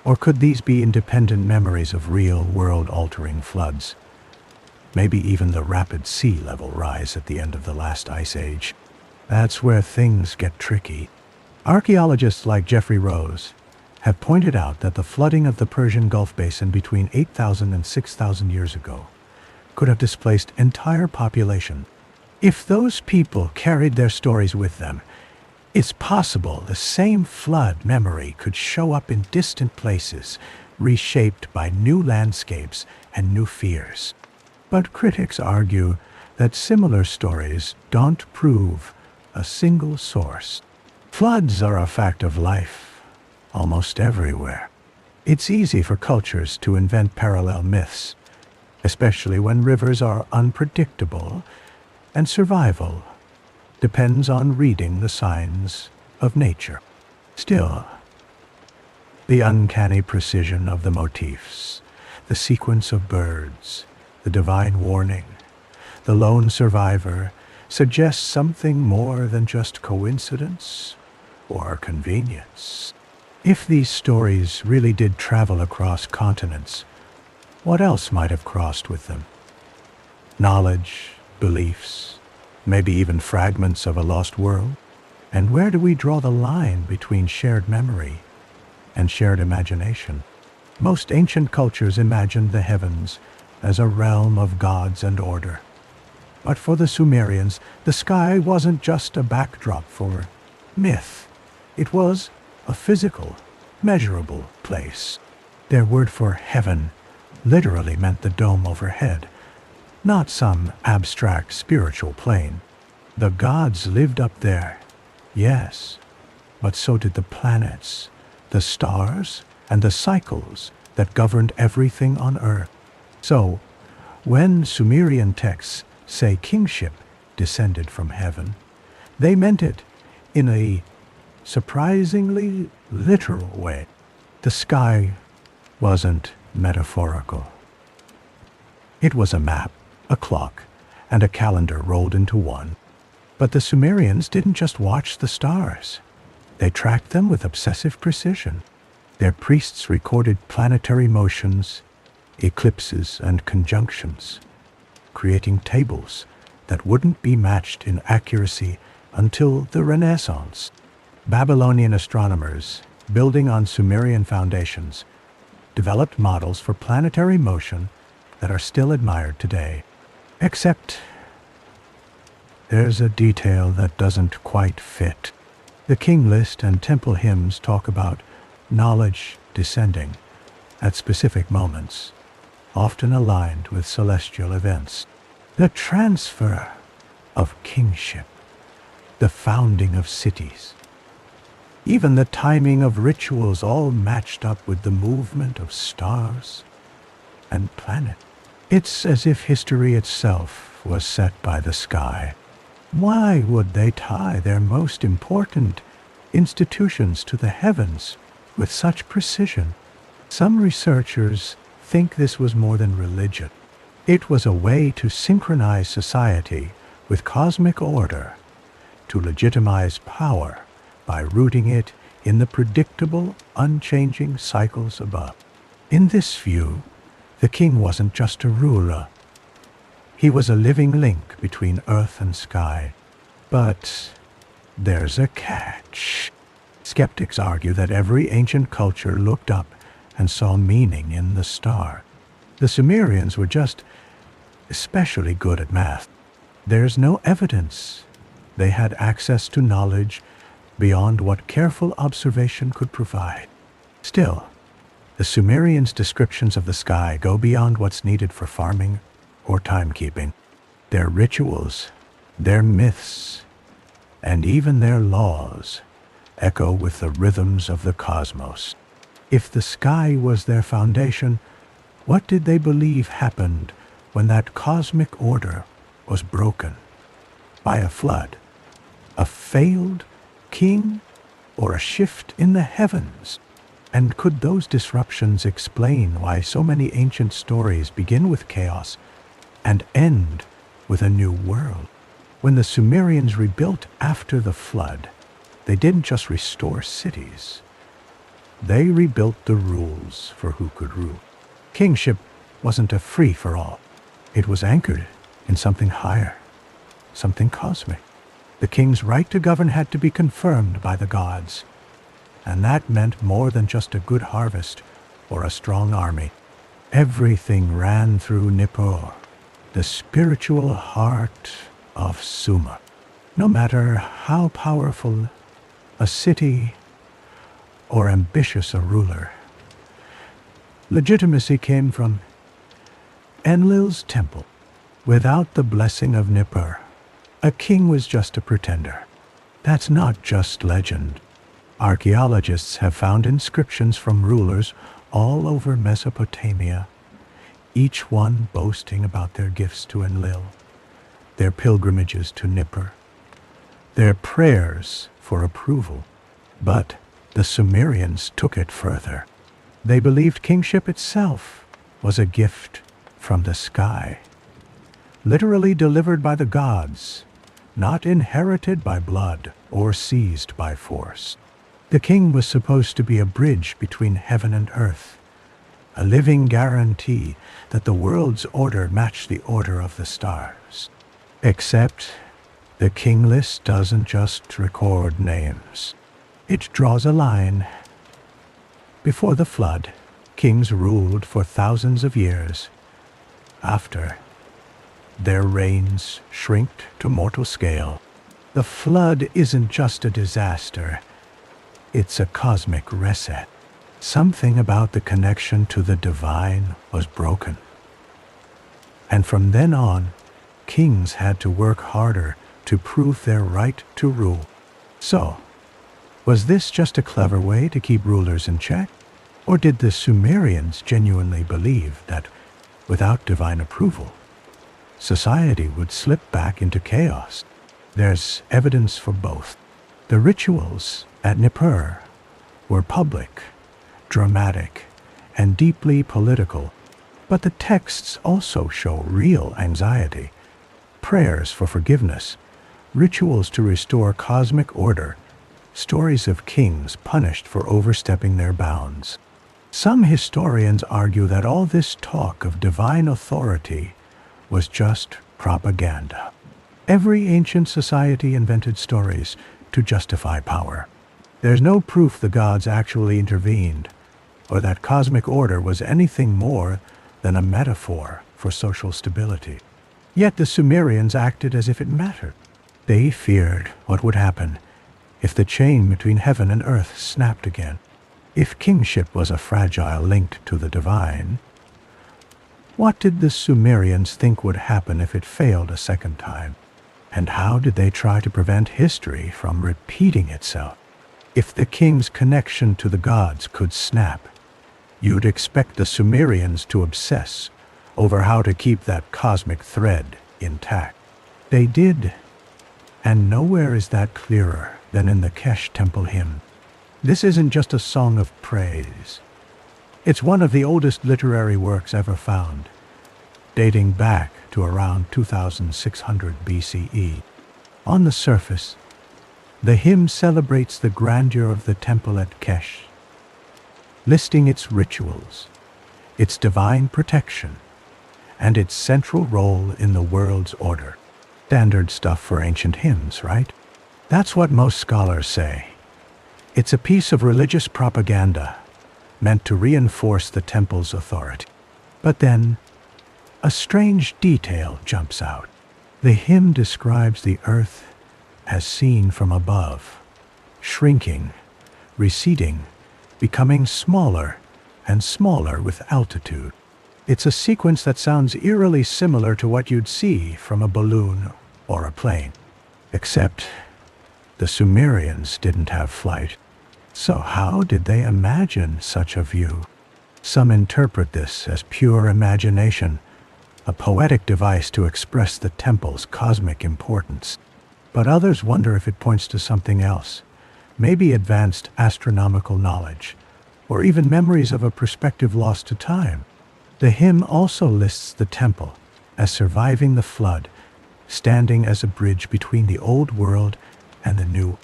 A: Or could these be independent memories of real world-altering floods? Maybe even the rapid sea level rise at the end of the last ice age. That's where things get tricky. Archaeologists like Jeffrey Rose have pointed out that the flooding of the Persian Gulf Basin between 8,000 and 6,000 years ago could have displaced entire population, If those people carried their stories with them, it's possible the same flood memory could show up in distant places, reshaped by new landscapes and new fears. But critics argue that similar stories don't prove a single source. Floods are a fact of life, almost everywhere. It's easy for cultures to invent parallel myths, especially when rivers are unpredictable and survival depends on reading the signs of nature. Still, the uncanny precision of the motifs, the sequence of birds, the divine warning, the lone survivor suggests something more than just coincidence or convenience. If these stories really did travel across continents, what else might have crossed with them? Knowledge, beliefs, maybe even fragments of a lost world? And where do we draw the line between shared memory and shared imagination? Most ancient cultures imagined the heavens as a realm of gods and order. But for the Sumerians, the sky wasn't just a backdrop for myth. It was a physical, measurable place. Their word for heaven literally meant the dome overhead, not some abstract spiritual plane. The gods lived up there, yes, but so did the planets, the stars, and the cycles that governed everything on Earth. So, when Sumerian texts say kingship descended from heaven, they meant it in a surprisingly literal way. The sky wasn't metaphorical. It was a map, a clock, and a calendar rolled into one. But the Sumerians didn't just watch the stars. They tracked them with obsessive precision. Their priests recorded planetary motions, eclipses, and conjunctions, creating tables that wouldn't be matched in accuracy until the Renaissance. Babylonian astronomers, building on Sumerian foundations, developed models for planetary motion that are still admired today. Except there's a detail that doesn't quite fit. The king list and temple hymns talk about knowledge descending at specific moments, often aligned with celestial events. The transfer of kingship, the founding of cities, even the timing of rituals all matched up with the movement of stars and planets. It's as if history itself was set by the sky. Why would they tie their most important institutions to the heavens with such precision? Some researchers think this was more than religion. It was a way to synchronize society with cosmic order, to legitimize power by rooting it in the predictable, unchanging cycles above. In this view, the king wasn't just a ruler. He was a living link between earth and sky. But there's a catch. Skeptics argue that every ancient culture looked up and saw meaning in the star. The Sumerians were just especially good at math. There's no evidence they had access to knowledge beyond what careful observation could provide. Still, the Sumerians' descriptions of the sky go beyond what's needed for farming or timekeeping. Their rituals, their myths, and even their laws echo with the rhythms of the cosmos. If the sky was their foundation, what did they believe happened when that cosmic order was broken? By a flood, a failed king, or a shift in the heavens? And could those disruptions explain why so many ancient stories begin with chaos and end with a new world? When the Sumerians rebuilt after the flood, they didn't just restore cities. They rebuilt the rules for who could rule. Kingship wasn't a free-for-all. It was anchored in something higher, something cosmic. The king's right to govern had to be confirmed by the gods, and that meant more than just a good harvest or a strong army. Everything ran through Nippur, the spiritual heart of Sumer. No matter how powerful a city or ambitious a ruler, legitimacy came from Enlil's temple. Without the blessing of Nippur, a king was just a pretender. That's not just legend. Archaeologists have found inscriptions from rulers all over Mesopotamia, each one boasting about their gifts to Enlil, their pilgrimages to Nippur, their prayers for approval. But the Sumerians took it further. They believed kingship itself was a gift from the sky, literally delivered by the gods, not inherited by blood or seized by force. The king was supposed to be a bridge between heaven and earth, a living guarantee that the world's order matched the order of the stars. Except the king list doesn't just record names. It draws a line. Before the flood, kings ruled for thousands of years. After, their reigns shrinked to mortal scale. The flood isn't just a disaster. It's a cosmic reset. Something about the connection to the divine was broken. And from then on, kings had to work harder to prove their right to rule. So, was this just a clever way to keep rulers in check? Or did the Sumerians genuinely believe that, without divine approval, society would slip back into chaos? There's evidence for both. The rituals at Nippur were public, dramatic, and deeply political, but the texts also show real anxiety, prayers for forgiveness, rituals to restore cosmic order, stories of kings punished for overstepping their bounds. Some historians argue that all this talk of divine authority was just propaganda. Every ancient society invented stories to justify power. There's no proof the gods actually intervened, or that cosmic order was anything more than a metaphor for social stability. Yet the Sumerians acted as if it mattered. They feared what would happen if the chain between heaven and earth snapped again. If kingship was a fragile link to the divine, what did the Sumerians think would happen if it failed a second time? And how did they try to prevent history from repeating itself? If the king's connection to the gods could snap, you'd expect the Sumerians to obsess over how to keep that cosmic thread intact. They did, and nowhere is that clearer than in the Kesh temple hymn. This isn't just a song of praise. It's one of the oldest literary works ever found, dating back to around 2600 BCE. On the surface, the hymn celebrates the grandeur of the temple at Kesh, listing its rituals, its divine protection, and its central role in the world's order. Standard stuff for ancient hymns, right? That's what most scholars say. It's a piece of religious propaganda meant to reinforce the temple's authority. But then, a strange detail jumps out. The hymn describes the earth as seen from above, shrinking, receding, becoming smaller and smaller with altitude. It's a sequence that sounds eerily similar to what you'd see from a balloon or a plane. Except the Sumerians didn't have flight. So how did they imagine such a view? Some interpret this as pure imagination, a poetic device to express the temple's cosmic importance. But others wonder if it points to something else, maybe advanced astronomical knowledge, or even memories of a perspective lost to time. The hymn also lists the temple as surviving the flood, standing as a bridge between the old world and the new.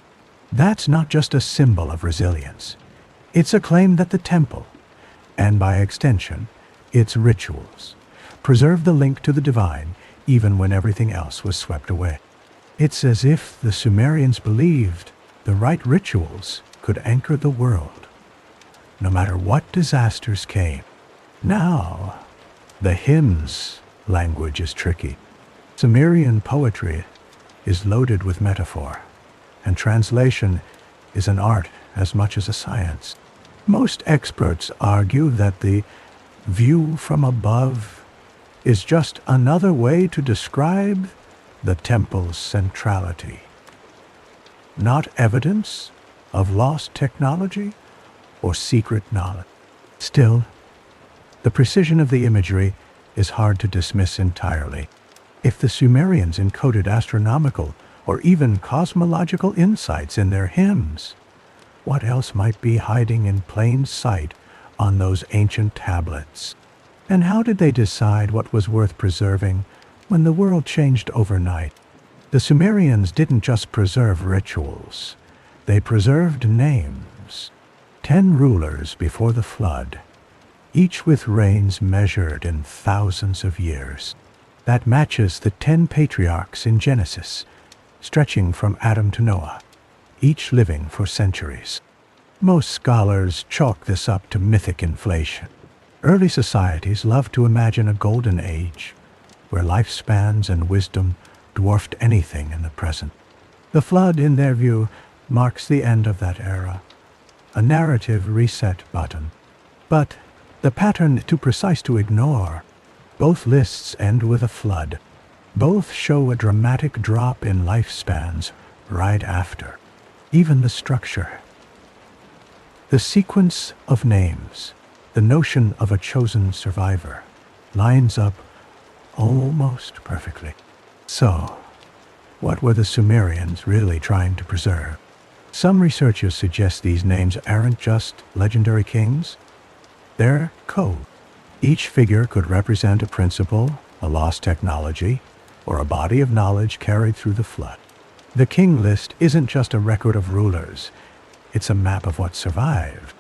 A: That's not just a symbol of resilience. It's a claim that the temple, and by extension, its rituals, preserve the link to the divine even when everything else was swept away. It's as if the Sumerians believed the right rituals could anchor the world, no matter what disasters came. Now, the hymn's language is tricky. Sumerian poetry is loaded with metaphor, and translation is an art as much as a science. Most experts argue that the view from above is just another way to describe the temple's centrality, not evidence of lost technology or secret knowledge. Still, the precision of the imagery is hard to dismiss entirely. If the Sumerians encoded astronomical or even cosmological insights in their hymns, what else might be hiding in plain sight on those ancient tablets? And how did they decide what was worth preserving when the world changed overnight? The Sumerians didn't just preserve rituals. They preserved names. 10 rulers before the flood, each with reigns measured in thousands of years. That matches the 10 patriarchs in Genesis, stretching from Adam to Noah, each living for centuries. Most scholars chalk this up to mythic inflation. Early societies loved to imagine a golden age, where lifespans and wisdom dwarfed anything in the present. The flood, in their view, marks the end of that era, a narrative reset button. But the pattern too precise to ignore. Both lists end with a flood. Both show a dramatic drop in lifespans right after. Even the structure. The sequence of names, the notion of a chosen survivor, lines up almost perfectly. So, what were the Sumerians really trying to preserve? Some researchers suggest these names aren't just legendary kings. They're code. Each figure could represent a principle, a lost technology, or a body of knowledge carried through the flood. The king list isn't just a record of rulers. It's a map of what survived.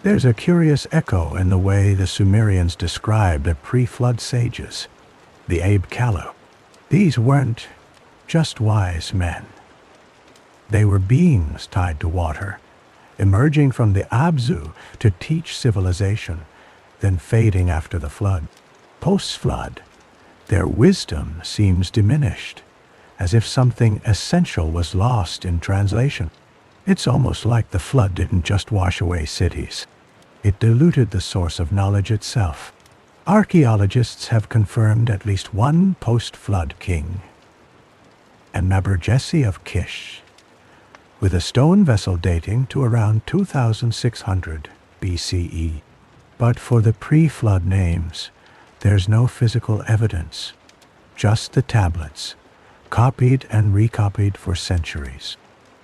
A: There's a curious echo in the way the Sumerians describe the pre-flood sages, the Abzu. These weren't just wise men. They were beings tied to water, emerging from the Abzu to teach civilization, then fading after the flood. Post-flood, their wisdom seems diminished, as if something essential was lost in translation. It's almost like the flood didn't just wash away cities. It diluted the source of knowledge itself. Archaeologists have confirmed at least one post-flood king, an Naberjesi of Kesh, with a stone vessel dating to around 2600 BCE. But for the pre-flood names, there's no physical evidence, just the tablets, copied and recopied for centuries.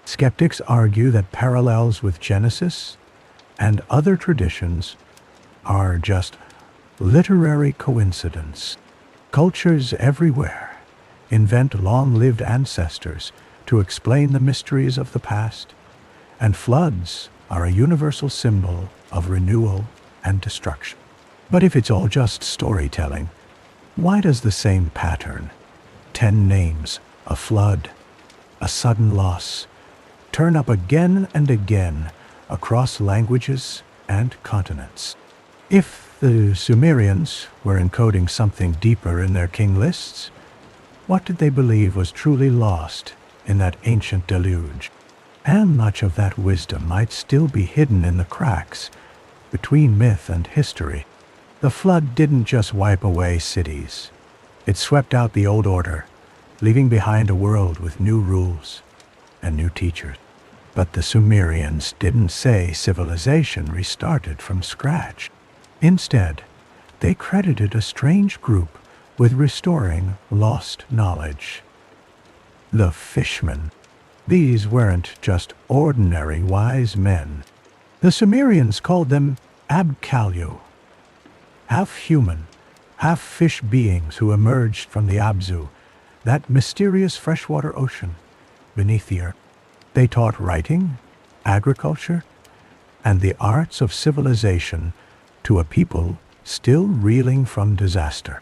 A: Skeptics argue that parallels with Genesis and other traditions are just literary coincidence. Cultures everywhere invent long-lived ancestors to explain the mysteries of the past, and floods are a universal symbol of renewal and destruction. But if it's all just storytelling, why does the same pattern, 10 names, a flood, a sudden loss, turn up again and again across languages and continents? If the Sumerians were encoding something deeper in their king lists, what did they believe was truly lost in that ancient deluge? And much of that wisdom might still be hidden in the cracks between myth and history. The flood didn't just wipe away cities. It swept out the old order, leaving behind a world with new rules and new teachers. But the Sumerians didn't say civilization restarted from scratch. Instead, they credited a strange group with restoring lost knowledge. The fishmen. These weren't just ordinary wise men. The Sumerians called them Abzu, half-human, half-fish beings who emerged from the Abzu, that mysterious freshwater ocean beneath the earth. They taught writing, agriculture, and the arts of civilization to a people still reeling from disaster.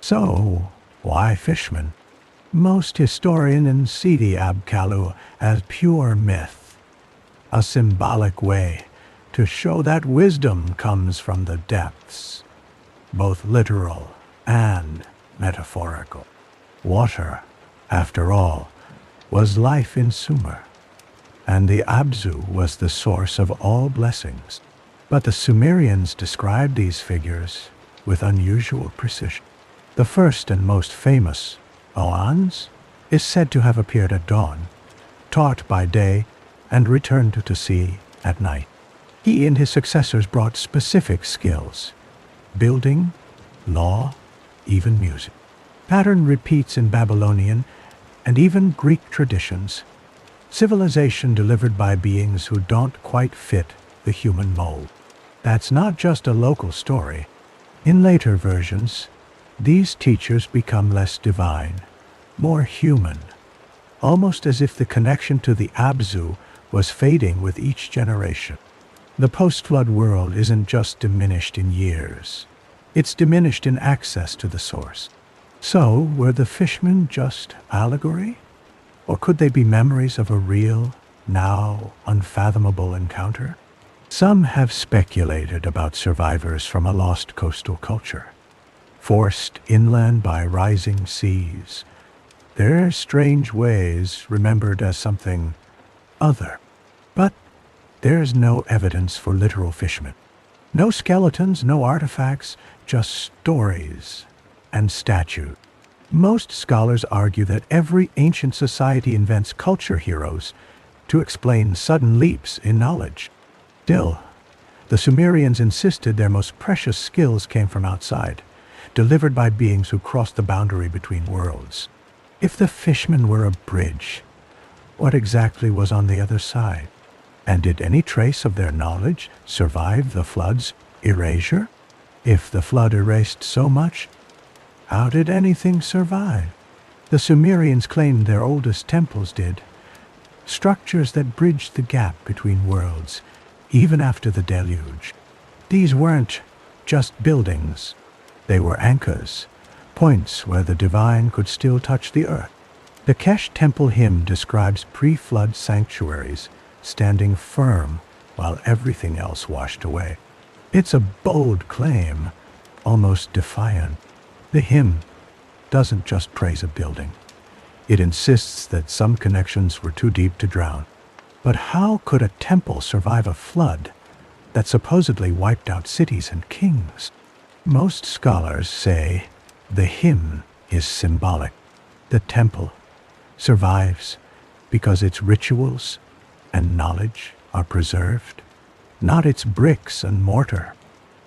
A: So, why fishmen? Most historians see the Abzu as pure myth, a symbolic way to show that wisdom comes from the depths, both literal and metaphorical. Water, after all, was life in Sumer, and the Abzu was the source of all blessings. But the Sumerians described these figures with unusual precision. The first and most famous, Oannes, is said to have appeared at dawn, taught by day, and returned to sea at night. He and his successors brought specific skills: building, law, even music. Pattern repeats in Babylonian and even Greek traditions. Civilization delivered by beings who don't quite fit the human mold. That's not just a local story. In later versions, these teachers become less divine, more human, almost as if the connection to the Abzu was fading with each generation. The post-flood world isn't just diminished in years. It's diminished in access to the source. So, were the fishmen just allegory? Or could they be memories of a real, now unfathomable encounter? Some have speculated about survivors from a lost coastal culture, forced inland by rising seas, their strange ways remembered as something other. But there's no evidence for literal fishmen. No skeletons, no artifacts, just stories and statues. Most scholars argue that every ancient society invents culture heroes to explain sudden leaps in knowledge. Still, the Sumerians insisted their most precious skills came from outside, delivered by beings who crossed the boundary between worlds. If the fishmen were a bridge, what exactly was on the other side? And did any trace of their knowledge survive the flood's erasure? If the flood erased so much, how did anything survive? The Sumerians claimed their oldest temples did, structures that bridged the gap between worlds, even after the deluge. These weren't just buildings. They were anchors, points where the divine could still touch the earth. The Kesh temple hymn describes pre-flood sanctuaries standing firm while everything else washed away. It's a bold claim, almost defiant. The hymn doesn't just praise a building. It insists that some connections were too deep to drown. But how could a temple survive a flood that supposedly wiped out cities and kings? Most scholars say the hymn is symbolic. The temple survives because its rituals and knowledge are preserved, not its bricks and mortar.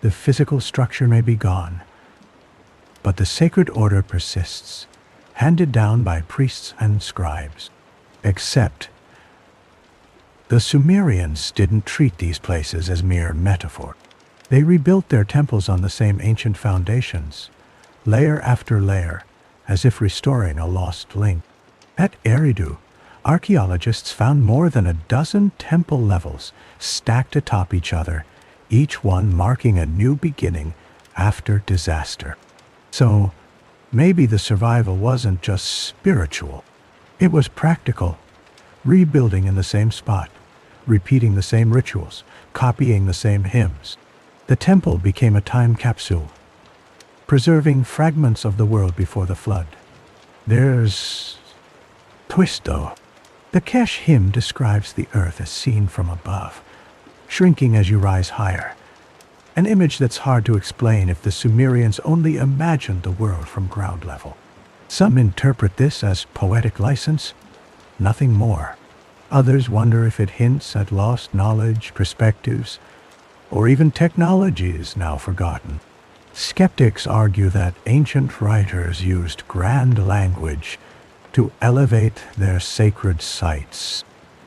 A: The physical structure may be gone, but the sacred order persists, handed down by priests and scribes. Except the Sumerians didn't treat these places as mere metaphor. They rebuilt their temples on the same ancient foundations, layer after layer, as if restoring a lost link. At Eridu, archaeologists found more than a dozen temple levels stacked atop each other, each one marking a new beginning after disaster. So, maybe the survival wasn't just spiritual. It was practical, rebuilding in the same spot, repeating the same rituals, copying the same hymns. The temple became a time capsule, preserving fragments of the world before the flood. There's twist though. The Kesh hymn describes the earth as seen from above, shrinking as you rise higher. An image that's hard to explain if the Sumerians only imagined the world from ground level. Some interpret this as poetic license, nothing more. Others wonder if it hints at lost knowledge, perspectives, or even technologies now forgotten. Skeptics argue that ancient writers used grand language to elevate their sacred sites.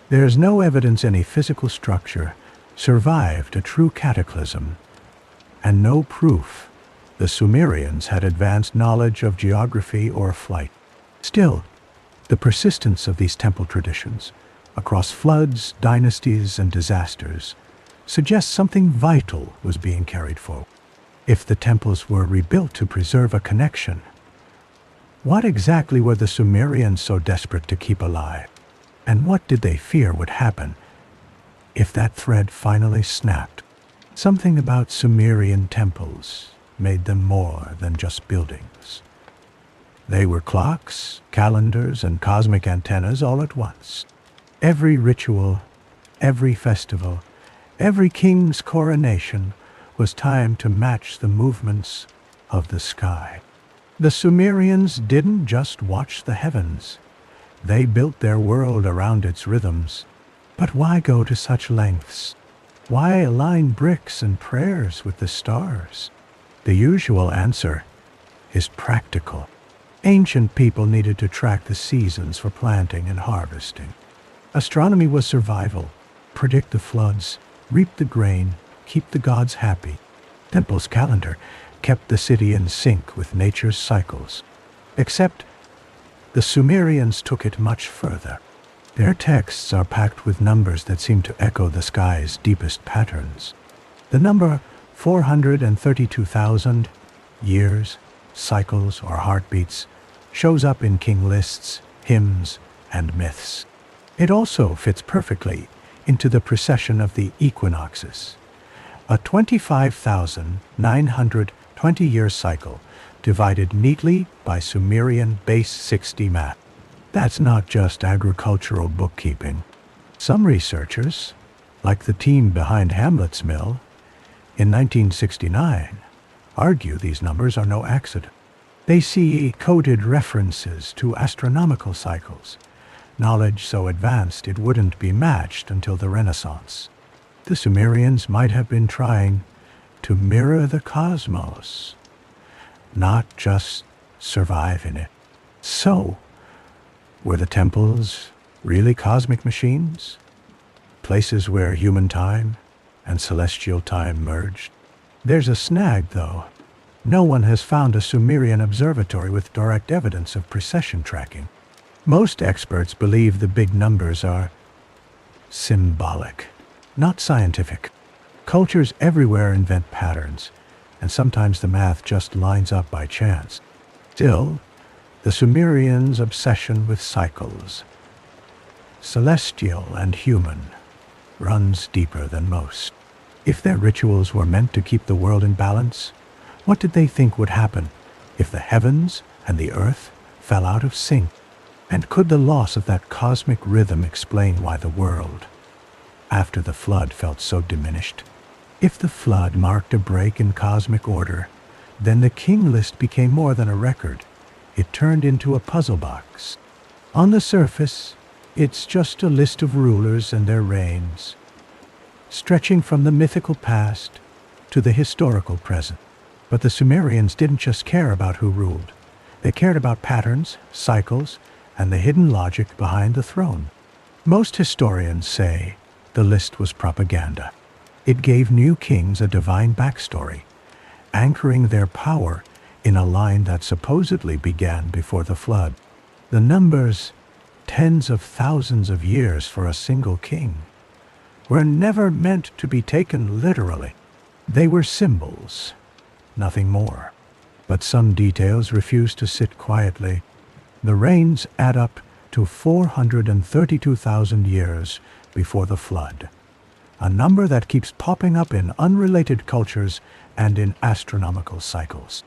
A: There's no evidence any physical structure survived a true cataclysm, and no proof the Sumerians had advanced knowledge of geography or flight. Still, the persistence of these temple traditions, across floods, dynasties, and disasters, suggests something vital was being carried forward. If the temples were rebuilt to preserve a connection, what exactly were the Sumerians so desperate to keep alive? And what did they fear would happen if that thread finally snapped? Something about Sumerian temples made them more than just buildings. They were clocks, calendars, and cosmic antennas all at once. Every ritual, every festival, every king's coronation was timed to match the movements of the sky. The Sumerians didn't just watch the heavens. They built their world around its rhythms. But why go to such lengths? Why align bricks and prayers with the stars? The usual answer is practical. Ancient people needed to track the seasons for planting and harvesting. Astronomy was survival. Predict the floods, reap the grain, keep the gods happy. Temple's calendar kept the city in sync with nature's cycles. Except the Sumerians took it much further. Their texts are packed with numbers that seem to echo the sky's deepest patterns. The number 432,000 years, cycles, or heartbeats shows up in king lists, hymns, and myths. It also fits perfectly into the precession of the equinoxes, a 25,920-year cycle divided neatly by Sumerian base 60 math. That's not just agricultural bookkeeping. Some researchers, like the team behind Hamlet's Mill in 1969, argue these numbers are no accident. They see coded references to astronomical cycles, knowledge so advanced it wouldn't be matched until the Renaissance. The Sumerians might have been trying to mirror the cosmos, not just survive in it. So, were the temples really cosmic machines? Places where human time and celestial time merged? There's a snag, though. No one has found a Sumerian observatory with direct evidence of precession tracking. Most experts believe the big numbers are symbolic, not scientific. Cultures everywhere invent patterns, and sometimes the math just lines up by chance. Still, the Sumerians' obsession with cycles, celestial and human, runs deeper than most. If their rituals were meant to keep the world in balance, what did they think would happen if the heavens and the earth fell out of sync? And could the loss of that cosmic rhythm explain why the world, after the flood, felt so diminished? If the flood marked a break in cosmic order, then the king list became more than a record. It turned into a puzzle box. On the surface, it's just a list of rulers and their reigns, stretching from the mythical past to the historical present. But the Sumerians didn't just care about who ruled. They cared about patterns, cycles, and the hidden logic behind the throne. Most historians say the list was propaganda. It gave new kings a divine backstory, anchoring their power in a line that supposedly began before the flood. The numbers, tens of thousands of years for a single king, were never meant to be taken literally. They were symbols, nothing more. But some details refuse to sit quietly. The reigns add up to 432,000 years before the flood, a number that keeps popping up in unrelated cultures and in astronomical cycles.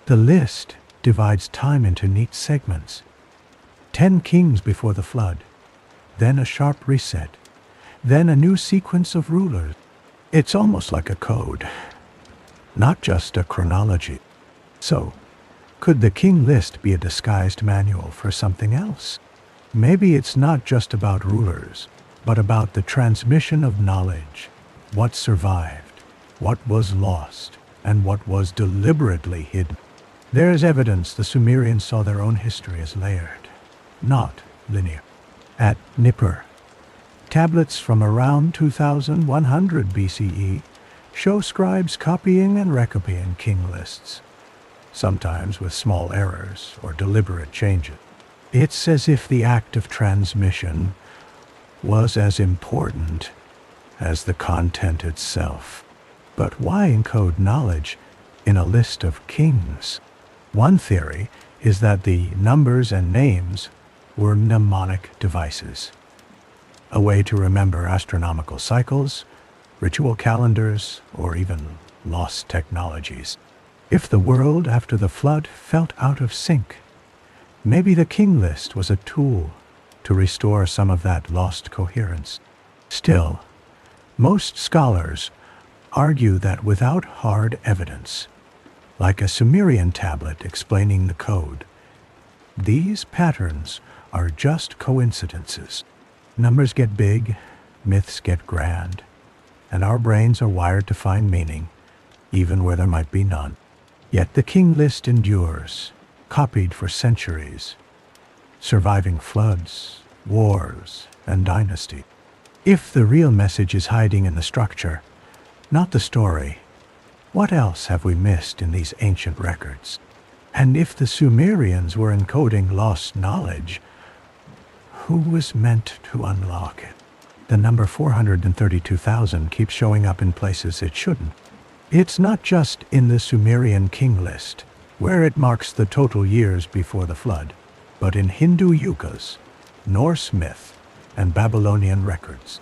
A: The list divides time into neat segments. 10 kings before the flood, then a sharp reset, then a new sequence of rulers. It's almost like a code, not just a chronology. So, could the king list be a disguised manual for something else? Maybe it's not just about rulers, but about the transmission of knowledge, what survived, what was lost, and what was deliberately hidden. There is evidence the Sumerians saw their own history as layered, not linear. At Nippur, tablets from around 2100 BCE show scribes copying and recopying king lists, sometimes with small errors or deliberate changes. It's as if the act of transmission was as important as the content itself. But why encode knowledge in a list of kings? One theory is that the numbers and names were mnemonic devices, a way to remember astronomical cycles, ritual calendars, or even lost technologies. If the world after the flood felt out of sync, Maybe the king list was a tool to restore some of that lost coherence. Still, most scholars argue that without hard evidence, like a Sumerian tablet explaining the code, these patterns are just coincidences. Numbers get big, myths get grand, and our brains are wired to find meaning, even where there might be none. Yet the king list endures, copied for centuries, surviving floods, wars, and dynasty. If the real message is hiding in the structure, not the story, what else have we missed in these ancient records? And if the Sumerians were encoding lost knowledge, who was meant to unlock it? The number 432,000 keeps showing up in places it shouldn't. It's not just in the Sumerian king list, where it marks the total years before the flood, but in Hindu yugas, Norse myth, and Babylonian records.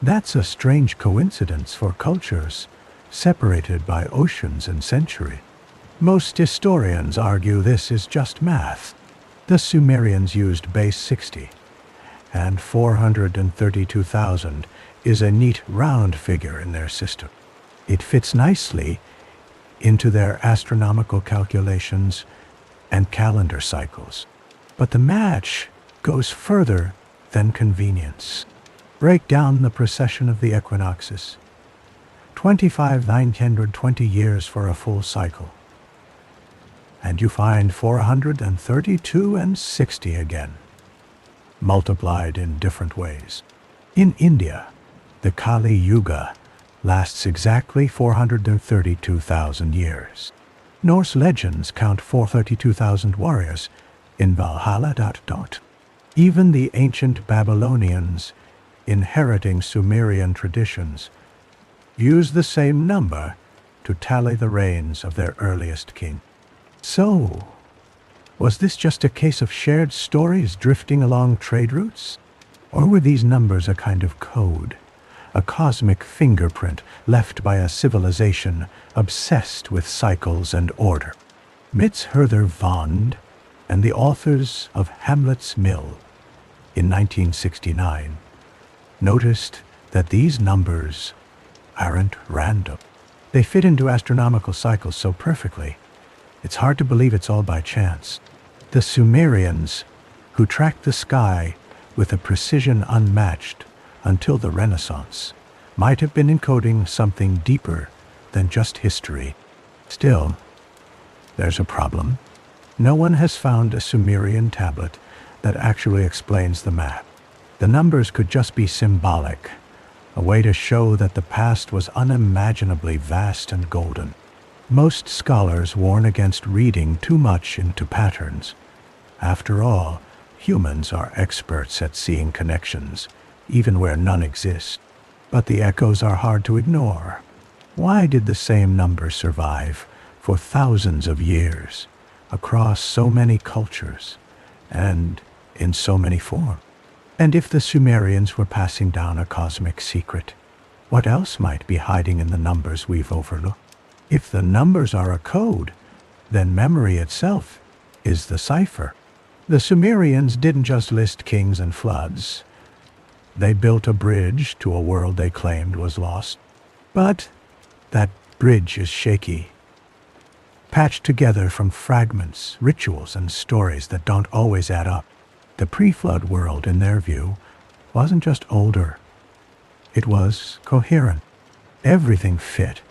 A: That's a strange coincidence for cultures separated by oceans and centuries. Most historians argue this is just math. The Sumerians used base 60, and 432,000 is a neat round figure in their system. It fits nicely into their astronomical calculations and calendar cycles. But the match goes further than convenience. Break down the precession of the equinoxes. 25,920 years for a full cycle. And you find 432 and 60 again, multiplied in different ways. In India, the Kali Yuga lasts exactly 432,000 years. Norse legends count 432,000 warriors in Valhalla. Even the ancient Babylonians, inheriting Sumerian traditions, use the same number to tally the reigns of their earliest king. So, was this just a case of shared stories drifting along trade routes? Or were these numbers a kind of code, a cosmic fingerprint left by a civilization obsessed with cycles and order? Mitz Herther Vond and the authors of Hamlet's Mill in 1969 noticed that these numbers aren't random. They fit into astronomical cycles so perfectly, it's hard to believe it's all by chance. The Sumerians, who tracked the sky with a precision unmatched until the Renaissance, might have been encoding something deeper than just history. Still, there's a problem. No one has found a Sumerian tablet that actually explains the math. The numbers could just be symbolic, a way to show that the past was unimaginably vast and golden. Most scholars warn against reading too much into patterns. After all, humans are experts at seeing connections, even where none exist. But the echoes are hard to ignore. Why did the same numbers survive for thousands of years, across so many cultures, and in so many forms? And if the Sumerians were passing down a cosmic secret, what else might be hiding in the numbers we've overlooked? If the numbers are a code, then memory itself is the cipher. The Sumerians didn't just list kings and floods. They built a bridge to a world they claimed was lost. But that bridge is shaky, patched together from fragments, rituals, and stories that don't always add up. The pre-flood world, in their view, wasn't just older. It was coherent. Everything fit.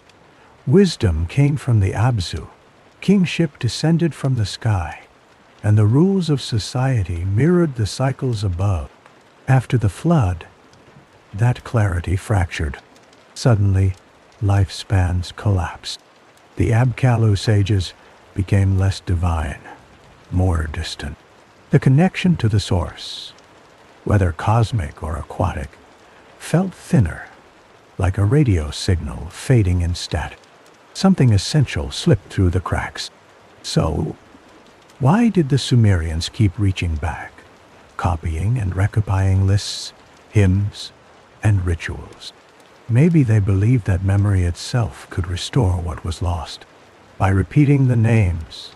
A: Wisdom came from the Abzu. Kingship descended from the sky, and the rules of society mirrored the cycles above. After the flood, that clarity fractured. Suddenly, lifespans collapsed. The Abkalu sages became less divine, more distant. The connection to the source, whether cosmic or aquatic, felt thinner, like a radio signal fading in static. Something essential slipped through the cracks. So, why did the Sumerians keep reaching back, copying and recopying lists, hymns, and rituals? Maybe they believed that memory itself could restore what was lost. By repeating the names,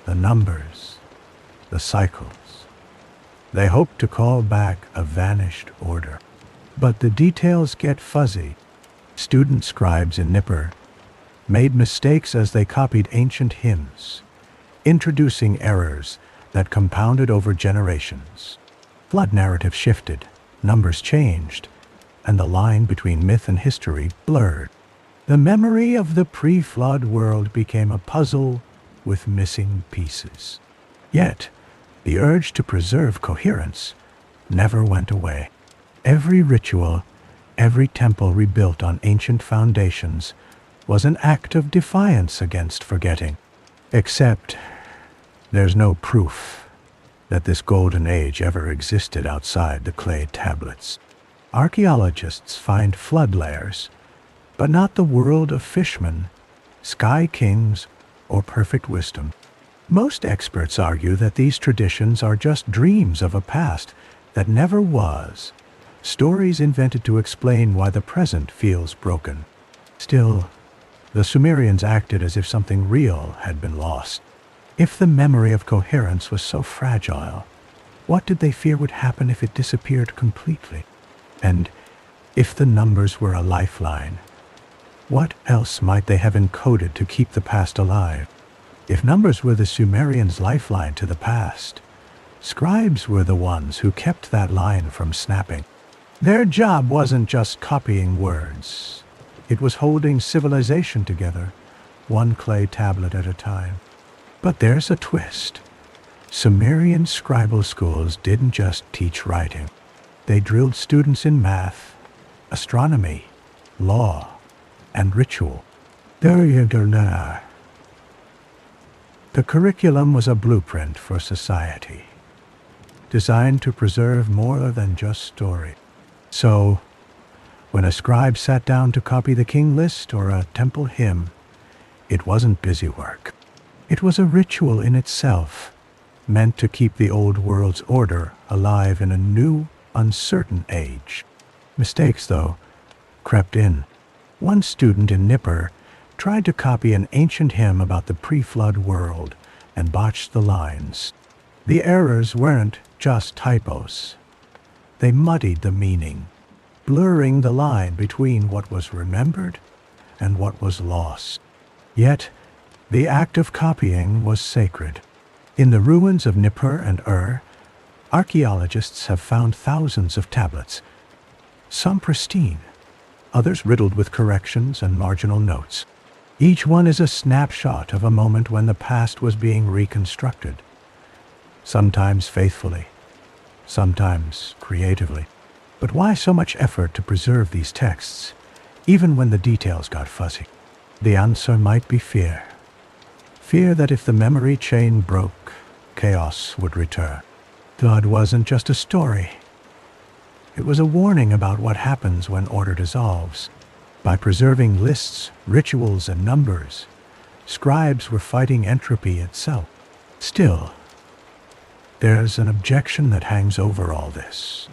A: the numbers, the cycles. They hope to call back a vanished order. But the details get fuzzy. Student scribes in Nippur made mistakes as they copied ancient hymns, introducing errors that compounded over generations. Flood narrative shifted, numbers changed, and the line between myth and history blurred. The memory of the pre-flood world became a puzzle with missing pieces. Yet, the urge to preserve coherence never went away. Every ritual, every temple rebuilt on ancient foundations was an act of defiance against forgetting. Except, there's no proof that this golden age ever existed outside the clay tablets. Archaeologists find flood layers, but not the world of fishmen, sky kings, or perfect wisdom. Most experts argue that these traditions are just dreams of a past that never was, stories invented to explain why the present feels broken. Still, the Sumerians acted as if something real had been lost. If the memory of coherence was so fragile, what did they fear would happen if it disappeared completely? And if the numbers were a lifeline, what else might they have encoded to keep the past alive? If numbers were the Sumerians' lifeline to the past, scribes were the ones who kept that line from snapping. Their job wasn't just copying words. It was holding civilization together, one clay tablet at a time. But there's a twist. Sumerian scribal schools didn't just teach writing. They drilled students in math, astronomy, law, and ritual. The curriculum was a blueprint for society, designed to preserve more than just story. So, when a scribe sat down to copy the king list or a temple hymn, it wasn't busy work. It was a ritual in itself, meant to keep the old world's order alive in a new, uncertain age. Mistakes, though, crept in. One student in Nippur tried to copy an ancient hymn about the pre-flood world and botched the lines. The errors weren't just typos. They muddied the meaning, blurring the line between what was remembered and what was lost. Yet, the act of copying was sacred. In the ruins of Nippur and archaeologists have found thousands of tablets, some pristine, others riddled with corrections and marginal notes. Each one is a snapshot of a moment when the past was being reconstructed, sometimes faithfully, sometimes creatively. But why so much effort to preserve these texts, even when the details got fuzzy? The answer might be fear. Fear that if the memory chain broke, chaos would return. God wasn't just a story. It was a warning about what happens when order dissolves. By preserving lists, rituals, and numbers, scribes were fighting entropy itself. Still, there's an objection that hangs over all this.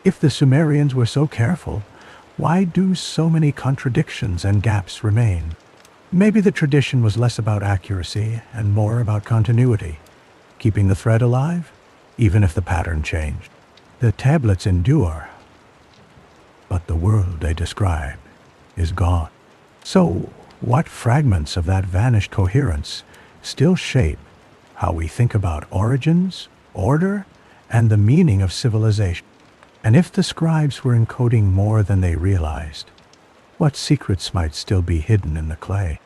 A: If the Sumerians were so careful, why do so many contradictions and gaps remain? Maybe the tradition was less about accuracy and more about continuity, keeping the thread alive, even if the pattern changed. The tablets endure, but the world they describe is gone. So, what fragments of that vanished coherence still shape how we think about origins, order, and the meaning of civilization? And if the scribes were encoding more than they realized, what secrets might still be hidden in the clay?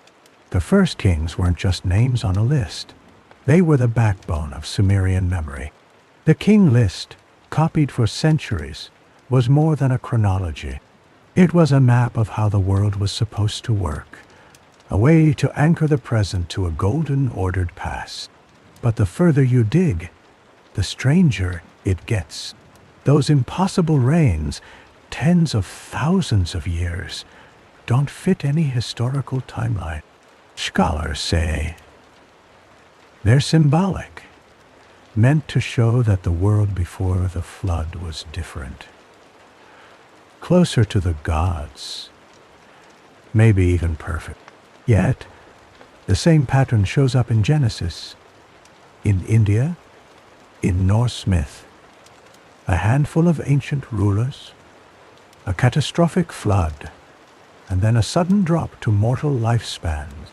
A: The first kings weren't just names on a list. They were the backbone of Sumerian memory. The king list, copied for centuries, was more than a chronology. It was a map of how the world was supposed to work, a way to anchor the present to a golden ordered past. But the further you dig, the stranger it gets. Those impossible reigns, tens of thousands of years, don't fit any historical timeline. Scholars say they're symbolic, meant to show that the world before the flood was different, closer to the gods, maybe even perfect. Yet, the same pattern shows up in Genesis, in India, In Norse myth, a handful of ancient rulers, a catastrophic flood, and then a sudden drop to mortal lifespans.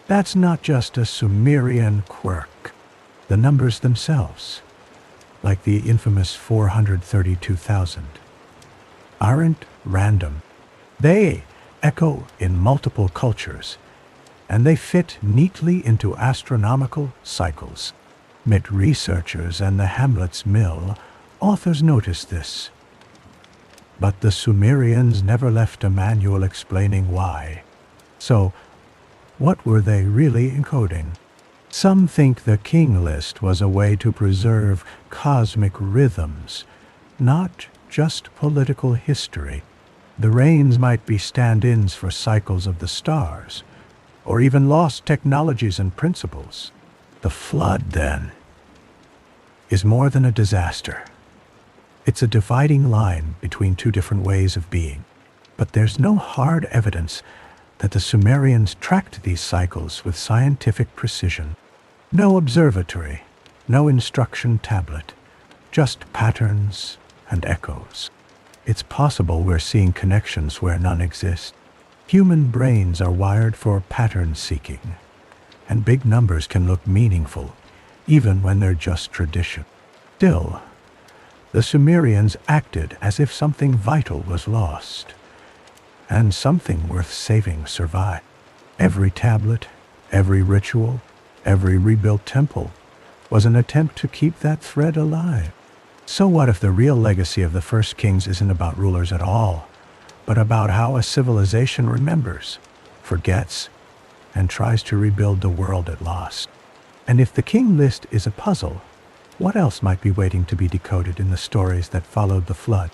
A: That's not just a Sumerian quirk. The numbers themselves, like the infamous 432,000, aren't random. They echo in multiple cultures, and they fit neatly into astronomical cycles. Mit researchers and the Hamlet's Mill authors noticed this. But the Sumerians never left a manual explaining why. So, what were they really encoding? Some think the king list was a way to preserve cosmic rhythms, not just political history. The reigns might be stand-ins for cycles of the stars, or even lost technologies and principles. The flood, then, is more than a disaster. It's a dividing line between two different ways of being. But there's no hard evidence that the Sumerians tracked these cycles with scientific precision. No observatory, no instruction tablet, just patterns and echoes. It's possible we're seeing connections where none exist. Human brains are wired for pattern seeking, and big numbers can look meaningful, even when they're just tradition. Still, the Sumerians acted as if something vital was lost, and something worth saving survived. Every tablet, every ritual, every rebuilt temple was an attempt to keep that thread alive. So what if the real legacy of the first kings isn't about rulers at all, but about how a civilization remembers, forgets, and tries to rebuild the world it lost? And if the king list is a puzzle, what else might be waiting to be decoded in the stories that followed the flood?